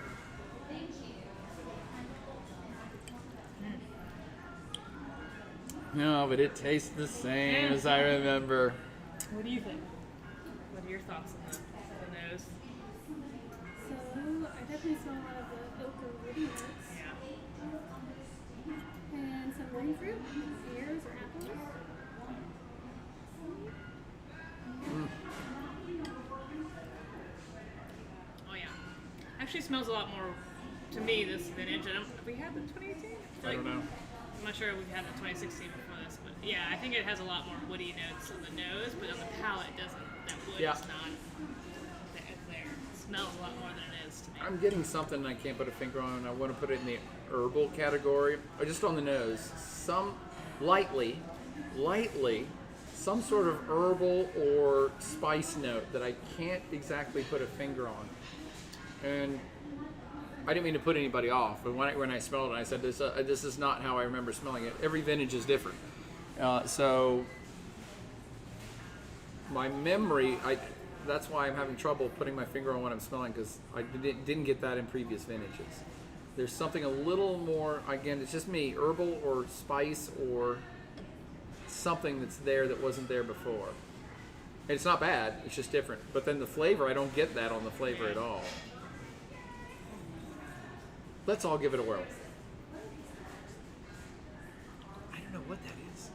No, but it tastes the same as I remember. What do you think? What are your thoughts on the nose? So I definitely smell a lot of the ochre woody notes. Yeah. And some grapefruit, pears or apples. Oh yeah. Actually smells a lot more to me this vintage. Have we had the 2018? I don't know. I'm not sure if we've had the 2016 before this, but yeah, I think it has a lot more woody notes on the nose, but on the palate it doesn't. That wood Yeah. is not there. It smells a lot more than it is to me. I'm getting something I can't put a finger on. I want to put it in the herbal category, or just on the nose. Some lightly, some sort of herbal or spice note that I can't exactly put a finger on. And I didn't mean to put anybody off, but when I smelled it, I said, this is not how I remember smelling it. Every vintage is different. So my memory, that's why I'm having trouble putting my finger on what I'm smelling, because I didn't get that in previous vintages. There's something a little more, again, it's just me, herbal or spice or something that's there that wasn't there before. And it's not bad, it's just different. But then the flavor, I don't get that on the flavor at all. Let's all give it a whirl. I don't know what that is.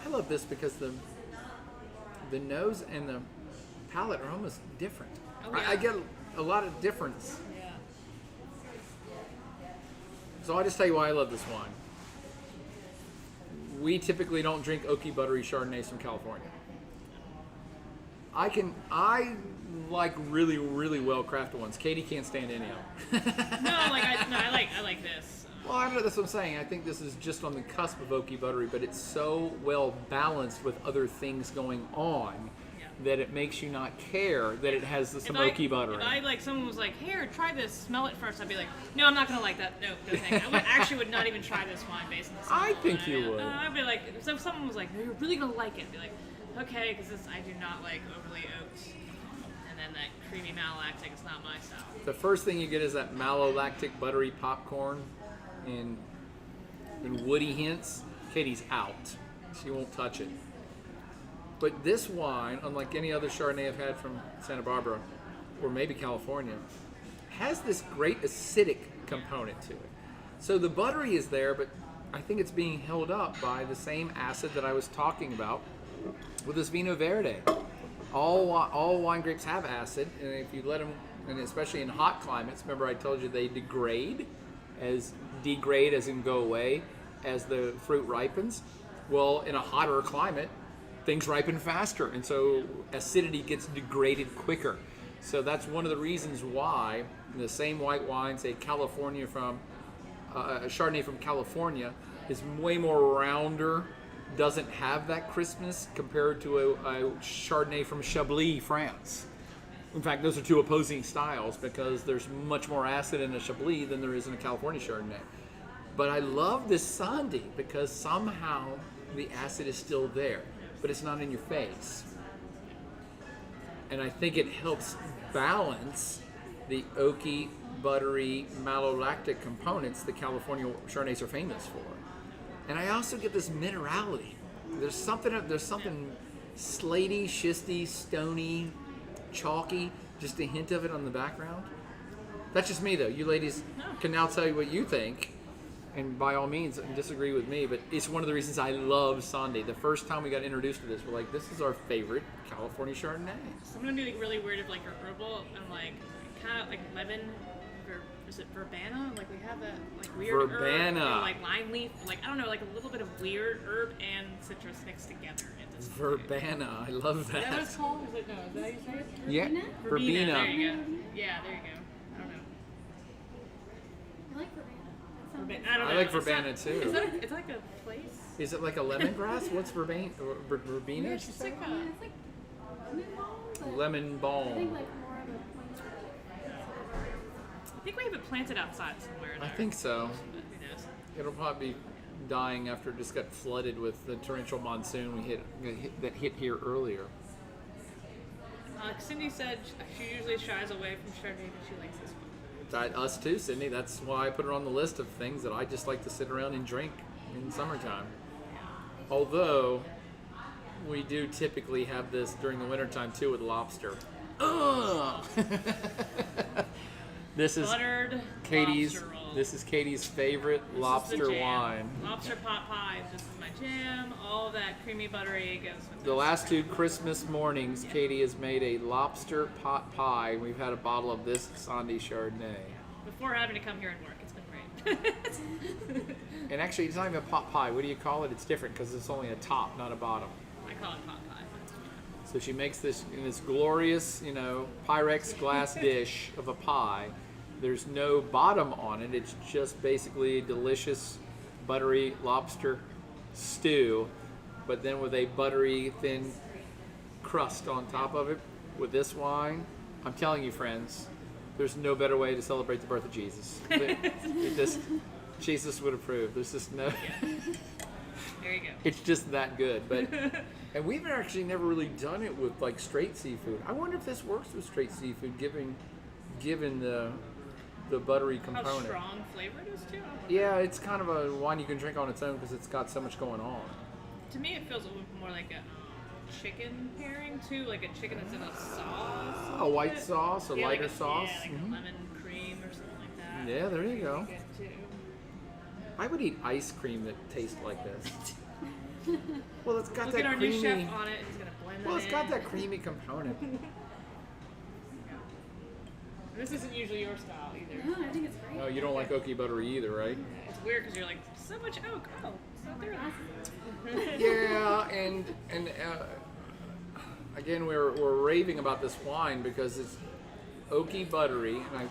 I love this because the the nose and the palate are almost different. Oh, yeah. I get a lot of difference. Yeah. So I'll just tell you why I love this wine. We typically don't drink oaky buttery Chardonnays from California. I like really, really well crafted ones. Katie can't stand any of them. I like this. Well, I don't know, that's what I'm saying. I think this is just on the cusp of oaky buttery, but it's so well balanced with other things going on that it makes you not care that it has some oaky buttery. If someone was like, here, try this, smell it first, I'd be like, no, I'm not gonna like that. No thanks. I would not even try this wine based on the smell. I think you would. I'd be like, so if someone was like, no, you're really gonna like it, I'd be like, okay, because I do not like overly oaked. And then that creamy malolactic is not my style. The first thing you get is that malolactic buttery popcorn and woody hints. Katie's out. She won't touch it. But this wine, unlike any other Chardonnay I've had from Santa Barbara, or maybe California, has this great acidic component to it. So the buttery is there, but I think it's being held up by the same acid that I was talking about with this Vinho Verde. All wine grapes have acid, and if you let them, and especially in hot climates, remember I told you they degrade as in go away as the fruit ripens. Well, in a hotter climate, things ripen faster, and so acidity gets degraded quicker. So that's one of the reasons why the same white wine, say California from a Chardonnay from California, is way more rounder, doesn't have that crispness compared to a Chardonnay from Chablis, France. In fact, those are two opposing styles because there's much more acid in a Chablis than there is in a California Chardonnay. But I love this Sandy because somehow the acid is still there, but it's not in your face. And I think it helps balance the oaky, buttery, malolactic components that California Chardonnays are famous for. And I also get this minerality. There's something slaty, schisty, stony, chalky, just a hint of it on the background. That's just me though. You ladies can now tell you what you think, and by all means disagree with me, but it's one of the reasons I love Sandy. The first time we got introduced to this, we're like, this is our favorite California Chardonnay. So I'm gonna be like really weird of like a herbal and like kind of like lemon, or is it verbena? Like we have that like weird verbena. herb, or like lime leaf, like I don't know, like a little bit of weird herb and citrus mixed together. Verbena, I love that. Is that what it's called? Is it, no, is that how you say it? Yeah, Verbena. There verbena. you go. Yeah, there you go. I don't know. I like verbena. I don't know. I like It's verbena not- too. Is that it's like a place? Is it like a lemongrass? What's verbena? Verbena? Yeah, it's like a. It's like lemon balm, but Lemon I think balm. like more of a plant. I think we have it planted outside somewhere. I there. think so. But who knows? It'll probably be dying after it just got flooded with the torrential monsoon that hit here earlier. Cindy said she usually shies away from Chardonnay, but she likes this one. Us too, Sydney. That's why I put her on the list of things that I just like to sit around and drink in summertime. Although, we do typically have this during the wintertime too with lobster. Ugh! This is Buttered Katie's. lobster roll. This is Katie's favorite This is lobster the jam. wine. Lobster pot pie. This is my jam. All of that creamy buttery goes with The this. last two Christmas mornings, Katie has made a lobster pot pie. We've had a bottle of this Sandy Chardonnay. Before having to come here and work, it's been great. And actually, it's not even a pot pie. What do you call it? It's different because it's only a top, not a bottom. I call it pot pie. So she makes this in this glorious, Pyrex glass dish of a pie. There's no bottom on it. It's just basically a delicious, buttery lobster stew, but then with a buttery, thin crust on top of it. With this wine, I'm telling you, friends, there's no better way to celebrate the birth of Jesus. Jesus would approve. There's just no. There you go. It's just that good, but and we've actually never really done it with like straight seafood. I wonder if this works with straight seafood, given the buttery How component. strong flavor it is too. I wonder. Yeah, it's kind of a wine you can drink on its own because it's got so much going on. To me, it feels a little more like a chicken pairing too, like a chicken that's in a sauce. A white sauce, a Yeah, lighter like sauce. Yeah, like Mhm. a lemon cream or something like that. Yeah, there you go. Good too. I would eat ice cream that tastes like this. Well, it's got Look that at our creamy. new chef on it. He's gonna blend Well, it's got that creamy component. This isn't usually your style either. No, I think it's great. No, you don't like oaky buttery either, right? It's weird because you're like, so much oak. Oh, it's not there. Yeah, and again, we're raving about this wine because it's oaky buttery, and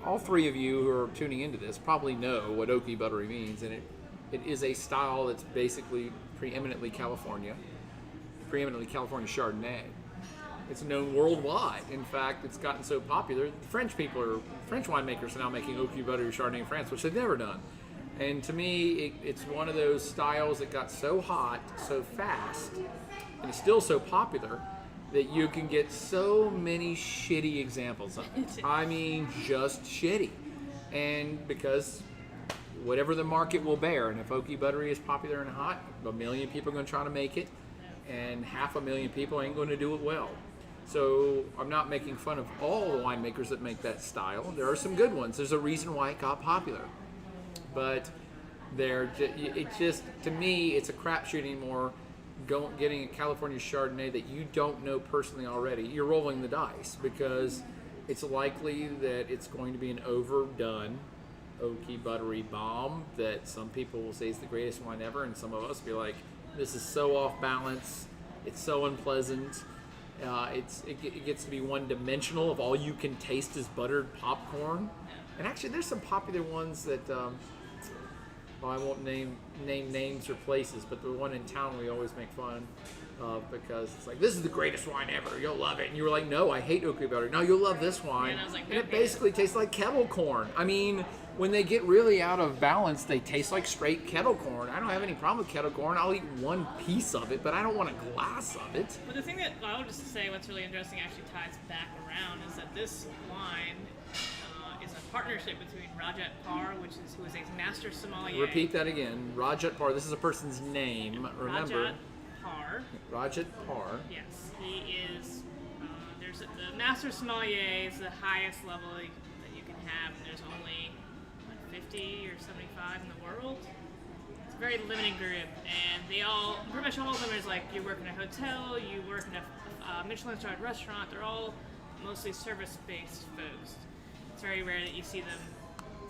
all three of you who are tuning into this probably know what oaky buttery means, and it is a style that's basically preeminently California Chardonnay. It's known worldwide. In fact, it's gotten so popular, the French winemakers are now making oaky buttery Chardonnay in France, which they've never done. And to me, it's one of those styles that got so hot, so fast, and it's still so popular that you can get so many shitty examples of it. I mean, just shitty. And because whatever the market will bear, and if oaky buttery is popular and hot, 1 million people are going to try to make it, and 500,000 people ain't going to do it well. So I'm not making fun of all the winemakers that make that style. There are some good ones. There's a reason why it got popular. But to me, it's a crapshoot anymore. Getting a California Chardonnay that you don't know personally already, you're rolling the dice because it's likely that it's going to be an overdone oaky buttery bomb that some people will say is the greatest wine ever, and some of us be like, this is so off balance, it's so unpleasant. It gets to be one-dimensional. If all you can taste is buttered popcorn. And actually, there's some popular ones that, I won't name names or places, but the one in town we always make fun of because it's like, this is the greatest wine ever. You'll love it. And you were like, no, I hate oaky buttery. No, you'll love this wine. And I was like, and it basically tastes like kettle corn. I mean, when they get really out of balance, they taste like straight kettle corn. I don't have any problem with kettle corn. I'll eat one piece of it, but I don't want a glass of it. But the thing that I would just say what's really interesting actually ties back around is that this wine is a partnership between Rajat Par, who is a master sommelier. Repeat that again. Rajat Par. This is a person's name. Remember. Rajat Par. Rajat Par. Yes, he is. The master sommelier is the highest level that you can have, and there's only 50 or 75 in the world. It's a very limited group, and they all, pretty much all of them is like, you work in a hotel, you work in a Michelin-starred restaurant. They're all mostly service-based folks. It's very rare that you see them.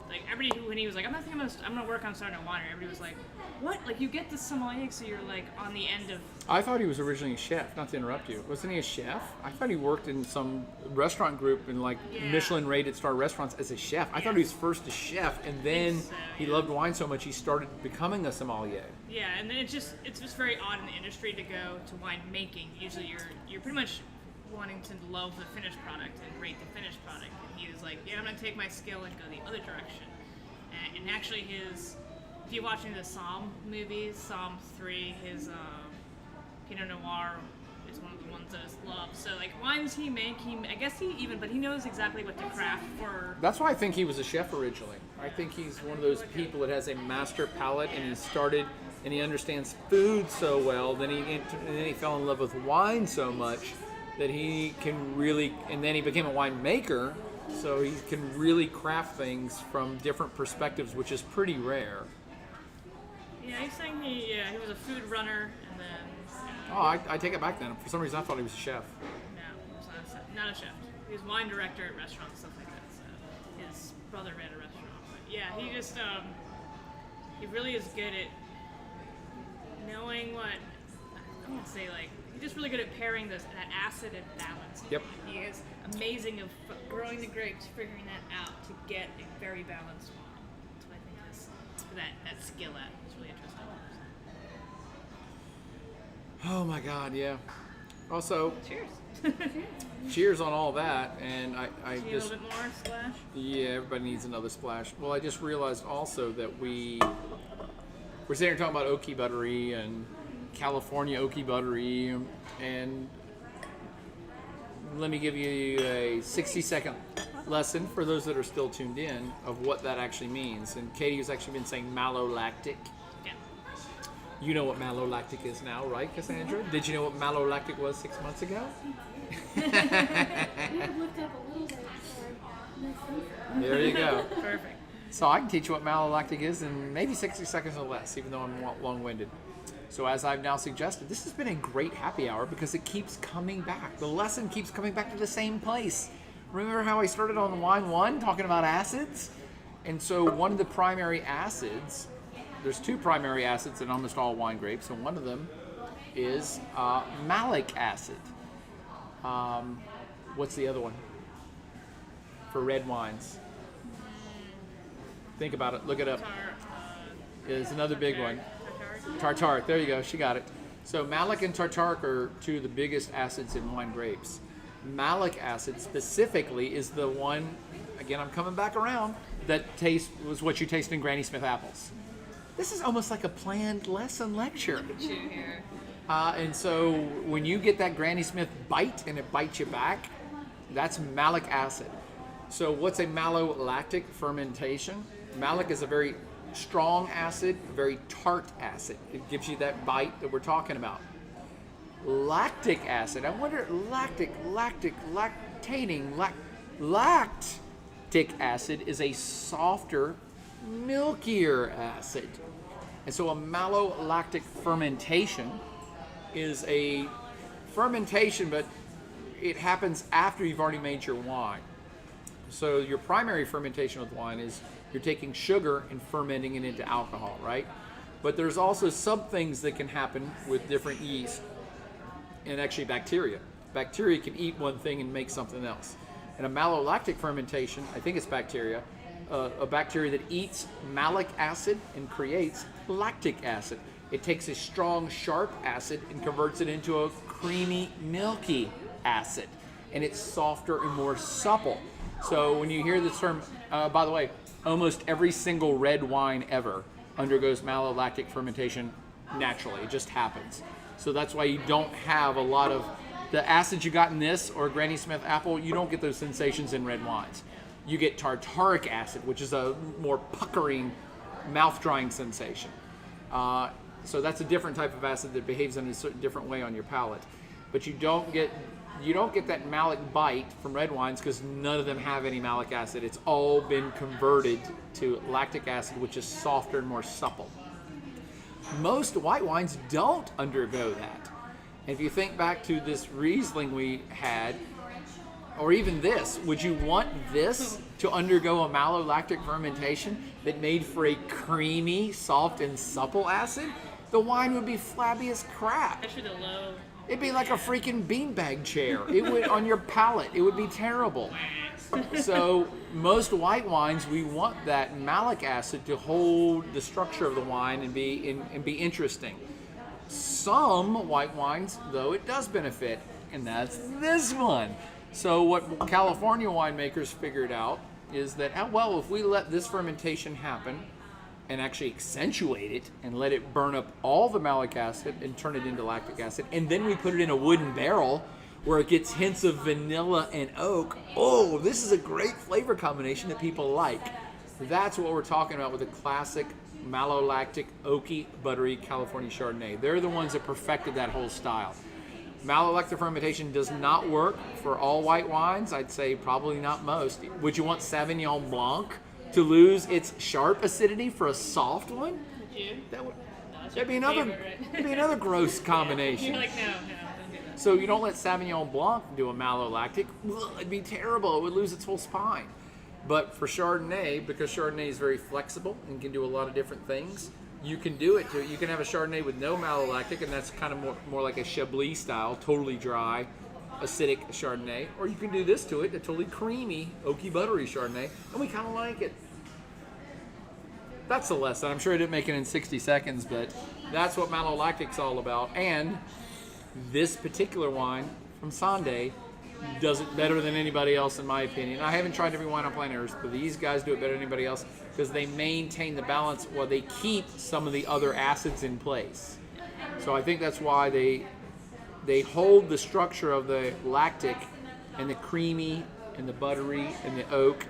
Like everybody when he was like, I'm gonna work on starting a winery. Everybody was like, what? Like you get the sommelier, so you're like on the end of. I thought he was originally a chef. Not to interrupt you, wasn't he a chef? I thought he worked in some restaurant group in like Michelin-rated star restaurants as a chef. I thought he was first a chef, and then he loved wine so much he started becoming a sommelier. Yeah, and then it's just very odd in the industry to go to wine making. Usually you're pretty much wanting to love the finished product and rate the finished product. And he was like, yeah, I'm going to take my skill and go the other direction. And actually if you watch any of the Somme movies, Somme 3, his Pinot Noir is one of the ones that I love. So like wines he knows exactly what to craft for. That's why I think he was a chef originally. I think he's one of those people that has a master palate and he understands food so well. Then he fell in love with wine so much that he can really, and then he became a winemaker, so he can really craft things from different perspectives, which is pretty rare. Yeah, he's saying he was a food runner, and then. Oh, I take it back then. For some reason, I thought he was a chef. No, he was not a chef. He was wine director at restaurants, stuff like that. So his brother ran a restaurant. But yeah, he just he really is good at knowing what I'm gonna say. Like he's just really good at pairing that acid and balance. Yep. He is amazing of growing the grapes, figuring that out to get a very balanced wine. That's what I think is that skill at is really interesting. Oh my God, yeah. Also, Cheers. cheers on all that, and I Need a just little bit more splash. yeah, everybody needs another splash. Well, I just realized also that we're sitting here talking about oaky buttery and California oaky buttery, and let me give you a 60-second lesson for those that are still tuned in of what that actually means. And Katie has actually been saying malolactic. Yeah. You know what malolactic is now, right, Cassandra? Did you know what malolactic was 6 months ago? We have looked up a little bit for next week. There you go. Perfect. So I can teach you what malolactic is in maybe 60 seconds or less, even though I'm long-winded. So as I've now suggested, this has been a great happy hour because it keeps coming back. The lesson keeps coming back to the same place. Remember how I started on Wine 1 talking about acids? And so one of the primary acids, there's 2 primary acids in almost all wine grapes, and one of them is malic acid. What's the other one for red wines? Think about it. Look it up. It's another big one. Tartaric. There you go. She got it. So malic and tartaric are 2 of the biggest acids in wine grapes. Malic acid specifically is the one, again, I'm coming back around, that was what you taste in Granny Smith apples. This is almost like a planned lesson lecture. And so when you get that Granny Smith bite and it bites you back, that's malic acid. So what's a malolactic fermentation? Malic is a very strong acid, a very tart acid. It gives you that bite that we're talking about. Lactic acid, I wonder, lactic acid is a softer, milkier acid. And so a malolactic fermentation is a fermentation, but it happens after you've already made your wine. So your primary fermentation with wine is you're taking sugar and fermenting it into alcohol, right? But there's also some things that can happen with different yeast and actually bacteria. Bacteria can eat one thing and make something else. And a malolactic fermentation, I think it's bacteria, a bacteria that eats malic acid and creates lactic acid. It takes a strong, sharp acid and converts it into a creamy, milky acid. And it's softer and more supple. So when you hear this term, by the way, almost every single red wine ever undergoes malolactic fermentation naturally. It just happens. So that's why you don't have a lot of the acids you got in this or Granny Smith apple. You don't get those sensations in red wines. You get tartaric acid, which is a more puckering, mouth-drying sensation. So that's a different type of acid that behaves in a certain different way on your palate. But you don't get that malic bite from red wines because none of them have any malic acid. It's all been converted to lactic acid, which is softer and more supple. Most white wines don't undergo that. And if you think back to this Riesling we had, or even this, would you want this to undergo a malolactic fermentation that made for a creamy, soft, and supple acid? The wine would be flabby as crap. Especially the low. It'd be like a freaking beanbag chair. It would on your palate. It would be terrible. So most white wines, we want that malic acid to hold the structure of the wine and be interesting. Some white wines, though, it does benefit, and that's this one. So what California winemakers figured out is that, if we let this fermentation happen and actually accentuate it and let it burn up all the malic acid and turn it into lactic acid, and then we put it in a wooden barrel where it gets hints of vanilla and oak. Oh, this is a great flavor combination that people like. That's what we're talking about with the classic malolactic, oaky, buttery California Chardonnay. They're the ones that perfected that whole style. Malolactic fermentation does not work for all white wines. I'd say probably not most. Would you want Sauvignon Blanc to lose its sharp acidity for a soft one? Would you? That'd be another gross combination. You're like, no, don't do that. So you don't let Sauvignon Blanc do a malolactic. Ugh, it'd be terrible. It would lose its whole spine. But for Chardonnay, because Chardonnay is very flexible and can do a lot of different things, you can do it too. You can have a Chardonnay with no malolactic, and that's kind of more like a Chablis style, totally dry, acidic Chardonnay. Or you can do this to it, a totally creamy, oaky, buttery Chardonnay, and we kind of like it. That's the lesson. I'm sure I didn't make it in 60 seconds, but that's what malolactic's all about. And this particular wine from Sande does it better than anybody else, in my opinion. I haven't tried every wine on planet Earth, but these guys do it better than anybody else because they maintain the balance while they keep some of the other acids in place. So I think that's why they hold the structure of the lactic and the creamy and the buttery and the oak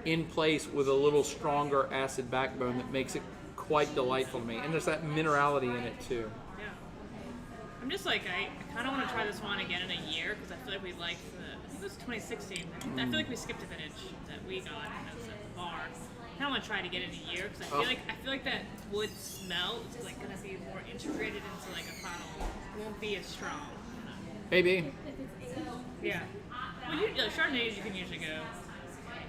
in place with a little stronger acid backbone that makes it quite delightful to me. And there's that minerality in it too. Yeah. I'm just like, I kind of want to try this wine again in a year because I feel like we liked I think it was 2016. I feel like we skipped a vintage that we got at the bar. kind of want to try to get it in a year because I feel like that wood smell is like gonna be more integrated into like a bottle. It won't be as strong. Maybe. If it's aged. Yeah. Well, Chardonnays you can usually go.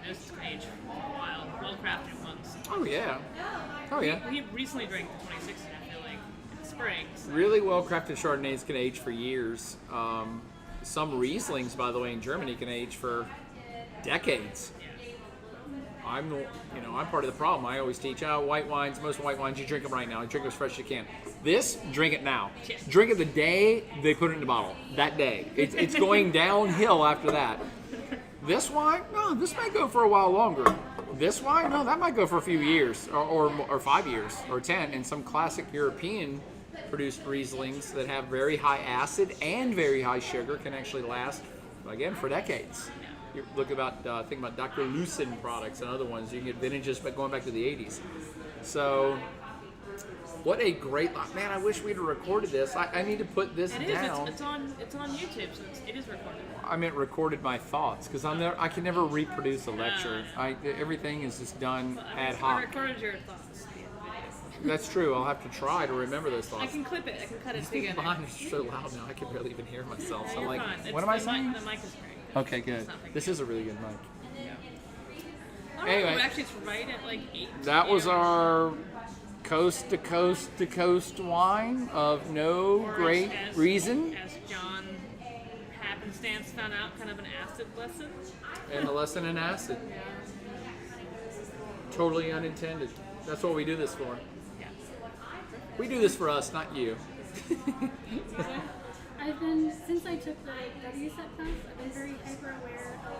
Those can age for a while. Well crafted ones. Oh yeah. Oh yeah. We recently drank the 2016. I feel like in the spring. So. Really well crafted Chardonnays can age for years. Some Rieslings, by the way, in Germany can age for decades. I'm part of the problem. I always teach white wines. Most white wines, you drink them right now. You drink them as fresh as you can. This, drink it now. Yeah. Drink it the day they put it in the bottle. That day. It's going downhill after that. This wine, no, this might go for a while longer. This wine, no, that might go for a few years, or 5 years, or 10. And some classic European produced Rieslings that have very high acid and very high sugar can actually last, again, for decades. You think about Dr. Lucin products and other ones. You can get vintages, but going back to the 80s. So, what a great man! I wish we'd have recorded this. I need to put this it down. It's on YouTube, so it is recorded. I meant recorded my thoughts because I can never reproduce a lecture. Everything is just done ad I hoc. recorded your thoughts. That's true. I'll have to try to remember those thoughts. I can clip it. I can cut it These together. mine is so loud now. I can barely even hear myself. No, So I'm you're like, fine. what am I saying? The mic is great. Okay, good. This is a really good mic. Anyway, actually, it's right at like 8. That was our coast to coast to coast wine of no great reason. As John happenstance found out, kind of an acid lesson. And a lesson in acid. Totally unintended. That's what we do this for. Yeah. We do this for us, not you. Since I took the WSET class, I've been very hyper aware of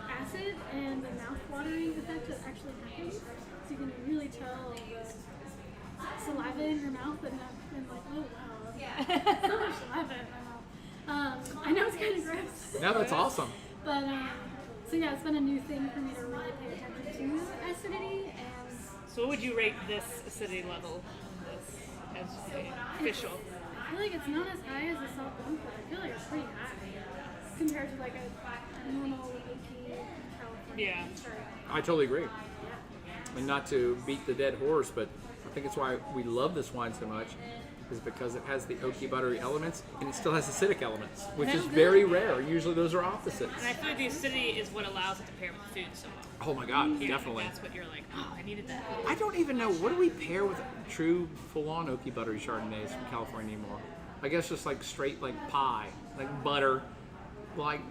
acid and the mouth-watering effect that actually happens. So you can really tell the saliva in your mouth and like, oh wow, so much saliva in my mouth. I know it's kind of gross. No, that's awesome. But, so yeah, it's been a new thing for me to really pay attention to acidity. And So what would you rate this acidity level as official? I feel like it's not as high as a salt blanc, but I feel like it's pretty high compared to like a normal oaky California. Yeah. I totally agree. And not to beat the dead horse, but I think it's why we love this wine so much, is because it has the oaky buttery elements and it still has acidic elements, which is very rare. Usually those are opposites. And I feel like the acidity is what allows it to pair with food so well. Oh my God, Yeah, definitely. That's what you're like, oh, I needed that. I don't even know, what do we pair with true full-on oaky buttery Chardonnays from California anymore? I guess just like straight like pie, like butter, like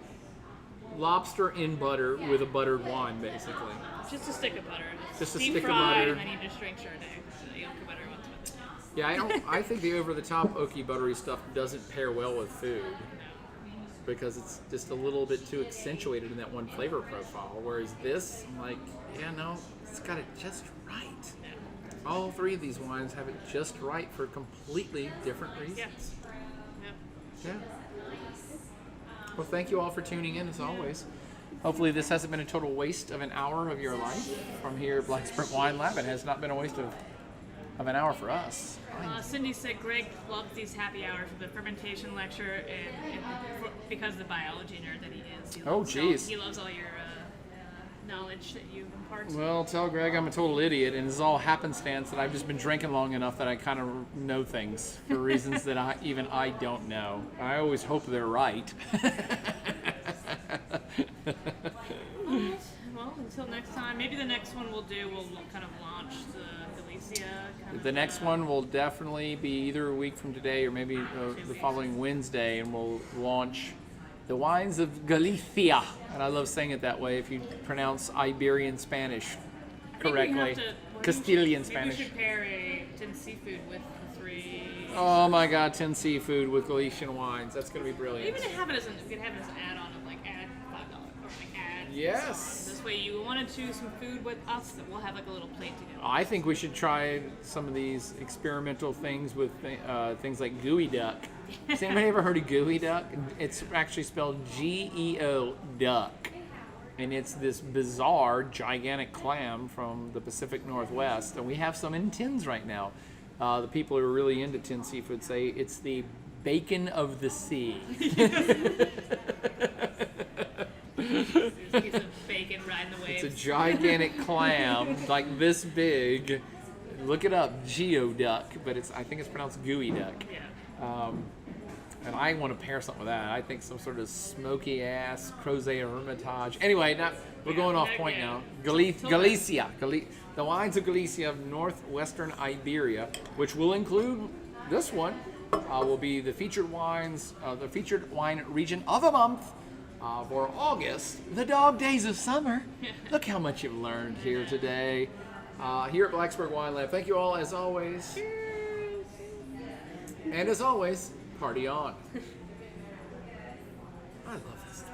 lobster in butter with a buttered wine, basically. Just a stick of butter. Just a Deep stick of fried, butter. And then you just drink Chardonnay. So you don't put butter once with it. Yeah, I think the over-the-top oaky buttery stuff doesn't pair well with food because it's just a little bit too accentuated in that one flavor profile. Whereas this, I'm like, yeah, no, it's got it just right. All three of these wines have it just right for completely different reasons. Yeah. Yeah. Well, thank you all for tuning in as always. Hopefully this hasn't been a total waste of an hour of your life from here at Blacksburg Wine Lab. It has not been a waste of an hour for us. Cindy said Greg loves these happy hours with the fermentation lecture and because of the biology nerd that he is. He loves all your knowledge that you impart. Well, tell Greg I'm a total idiot, and it's all happenstance that I've just been drinking long enough that I kind of know things for reasons that I don't know. I always hope they're right. Well, until next time. Maybe the next one we'll kind of launch the Galicia. The next one will definitely be either a week from today or maybe the following Wednesday, and we'll launch the wines of Galicia. And I love saying it that way if you pronounce Iberian Spanish correctly. Castilian Spanish. Maybe we should pair a tin seafood with the 3. Oh my God, tin seafood with Galician wines. That's going to be brilliant. Even we could have it as an add-on of like add $5 or like add. Yes. This way you want to choose some food with us, that we'll have like a little plate together. I think we should try some of these experimental things with things like gooey duck. Has anybody ever heard of gooey duck? It's actually spelled Geo duck. And it's this bizarre, gigantic clam from the Pacific Northwest. And we have some in tins right now. The people who are really into tin seafood say it's the bacon of the sea. There's a piece of bacon riding the wave. It's a waves. gigantic clam, like this big. Look it up, geoduck, but I think it's pronounced gooey duck. Yeah. And I want to pair something with that. I think some sort of smoky ass Crozet or Hermitage. Anyway, we're going off point now. Galicia. The wines of Galicia of northwestern Iberia, which will include this one, will be the featured wines, the featured wine region of the month for August, the dog days of summer. Look how much you've learned here today. Here at Blacksburg Wine Lab. Thank you all as always. And as always, party on. I love this stuff.